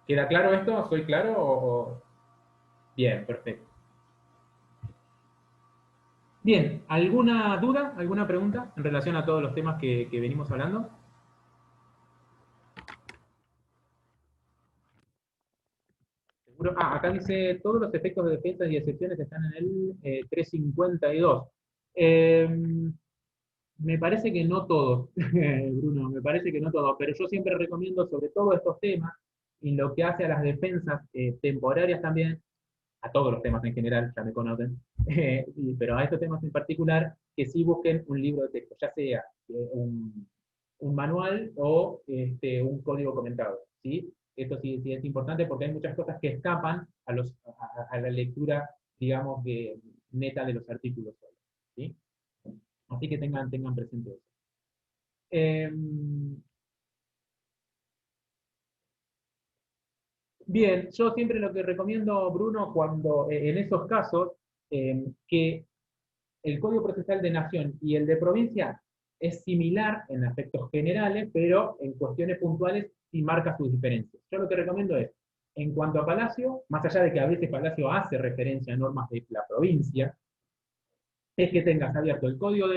¿Queda claro esto? ¿Soy claro? Bien, perfecto. Bien, ¿alguna duda, alguna pregunta en relación a todos los temas que venimos hablando? Seguro. Acá dice, todos los efectos de defensa y excepciones están en el 352. Me parece que no todos, Bruno, me parece que no todos, pero yo siempre recomiendo sobre todo estos temas, y lo que hace a las defensas temporarias también, a todos los temas en general, ya me conocen, pero a estos temas en particular, que sí busquen un libro de texto, ya sea un manual o un código comentado, ¿sí? Esto sí, sí es importante porque hay muchas cosas que escapan a la lectura, digamos, neta de los artículos, ¿sí? Así que tengan presente eso. Bien, yo siempre lo que recomiendo, Bruno, cuando en esos casos, que el Código Procesal de Nación y el de provincia es similar en aspectos generales, pero en cuestiones puntuales sí marca sus diferencias. Yo lo que recomiendo es, en cuanto a Palacio, más allá de que a veces Palacio hace referencia a normas de la provincia, es que tengas abierto el código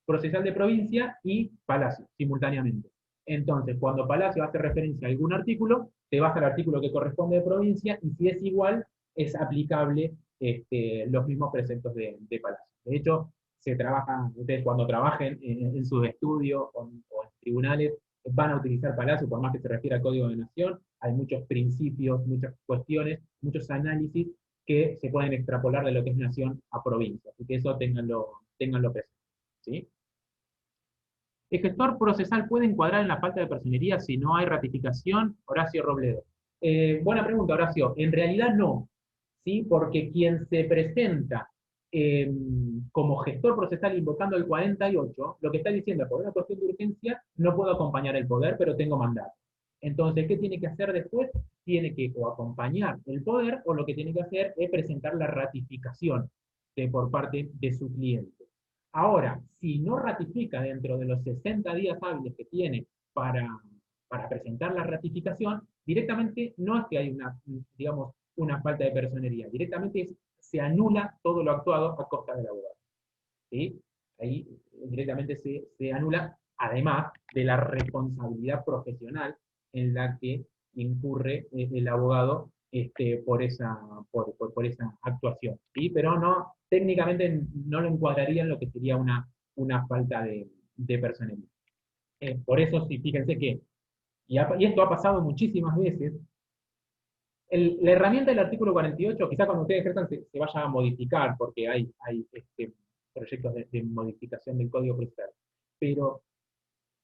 procesal de provincia y Palacio simultáneamente. Entonces, cuando Palacio hace referencia a algún artículo, te vas al artículo que corresponde de provincia y si es igual, es aplicable los mismos preceptos de Palacio. De hecho, se trabaja, ustedes cuando trabajen en sus estudios o en tribunales, van a utilizar Palacio, por más que se refiera al Código de Nación, hay muchos principios, muchas cuestiones, muchos análisis que se pueden extrapolar de lo que es nación a provincia. Así que eso tenganlo presente. ¿Sí? ¿El gestor procesal puede encuadrar en la falta de personería si no hay ratificación? Horacio Robledo. Buena pregunta, Horacio. En realidad no, ¿sí? Porque quien se presenta como gestor procesal invocando el 48, lo que está diciendo es, por una cuestión de urgencia, no puedo acompañar el poder, pero tengo mandato. Entonces, ¿qué tiene que hacer después? Tiene que o acompañar el poder, o lo que tiene que hacer es presentar la ratificación por parte de su cliente. Ahora, si no ratifica dentro de los 60 días hábiles que tiene para presentar la ratificación, directamente no es que hay digamos, una falta de personería, directamente se anula todo lo actuado a costa del abogado. ¿Sí? Ahí directamente se anula, además de la responsabilidad profesional en la que incurre el abogado por esa actuación. ¿Sí? Pero no, técnicamente no lo encuadraría en lo que sería una falta de personalidad. Por eso, sí, fíjense que, y esto ha pasado muchísimas veces, la herramienta del artículo 48, quizá cuando ustedes ejerzan se vaya a modificar, porque hay proyectos de modificación del código procesal, pero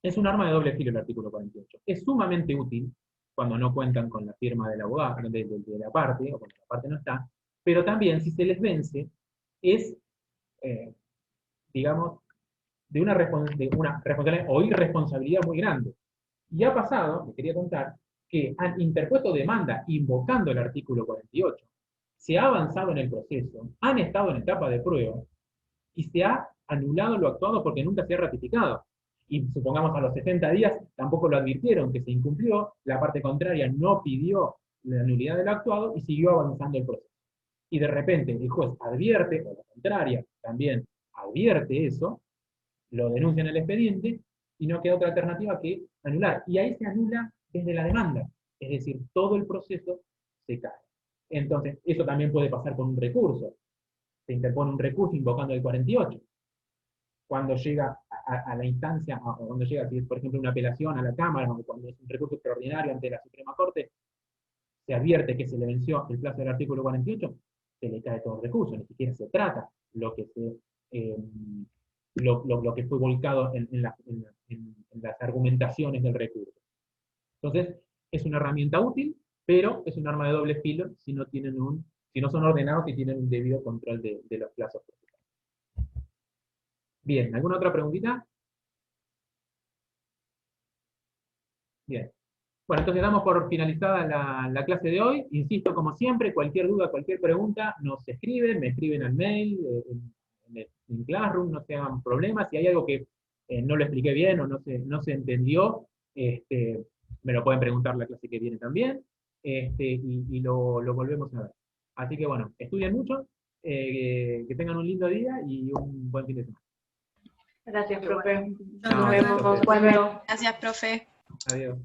es un arma de doble filo el artículo 48. Es sumamente útil cuando no cuentan con la firma del abogado, de la parte, o cuando la parte no está, pero también si se les vence, es, digamos, de una responsabilidad o irresponsabilidad muy grande. Y ha pasado, les quería contar, que han interpuesto demanda invocando el artículo 48, se ha avanzado en el proceso, han estado en etapa de prueba, y se ha anulado lo actuado porque nunca se ha ratificado. Y supongamos a los 60 días tampoco lo advirtieron, que se incumplió, la parte contraria no pidió la nulidad del actuado y siguió avanzando el proceso. Y de repente el juez advierte, o la contraria también advierte eso, lo denuncia en el expediente y no queda otra alternativa que anular. Y ahí se anula desde la demanda, es decir, todo el proceso se cae. Entonces, eso también puede pasar con un recurso. Se interpone un recurso invocando el 48. Cuando llega a la instancia, o cuando llega, si es por ejemplo una apelación a la Cámara, o cuando es un recurso extraordinario ante la Suprema Corte, se advierte que se le venció el plazo del artículo 48, se le cae todo el recurso, ni siquiera se trata lo que lo que fue volcado en las argumentaciones del recurso. Entonces, es una herramienta útil, pero es un arma de doble filo si no son ordenados y tienen un debido control de los plazos. Bien, ¿alguna otra preguntita? Bien. Bueno, entonces damos por finalizada la clase de hoy. Insisto, como siempre, cualquier duda, cualquier pregunta, nos escriben, me escriben al mail, en Classroom, no se hagan problemas. Si hay algo que no lo expliqué bien o no se entendió, me lo pueden preguntar la clase que viene también, y lo volvemos a ver. Así que bueno, estudien mucho, que tengan un lindo día y un buen fin de semana. Gracias, profe. No, Nos vemos. Hasta luego. Gracias, profe. Adiós.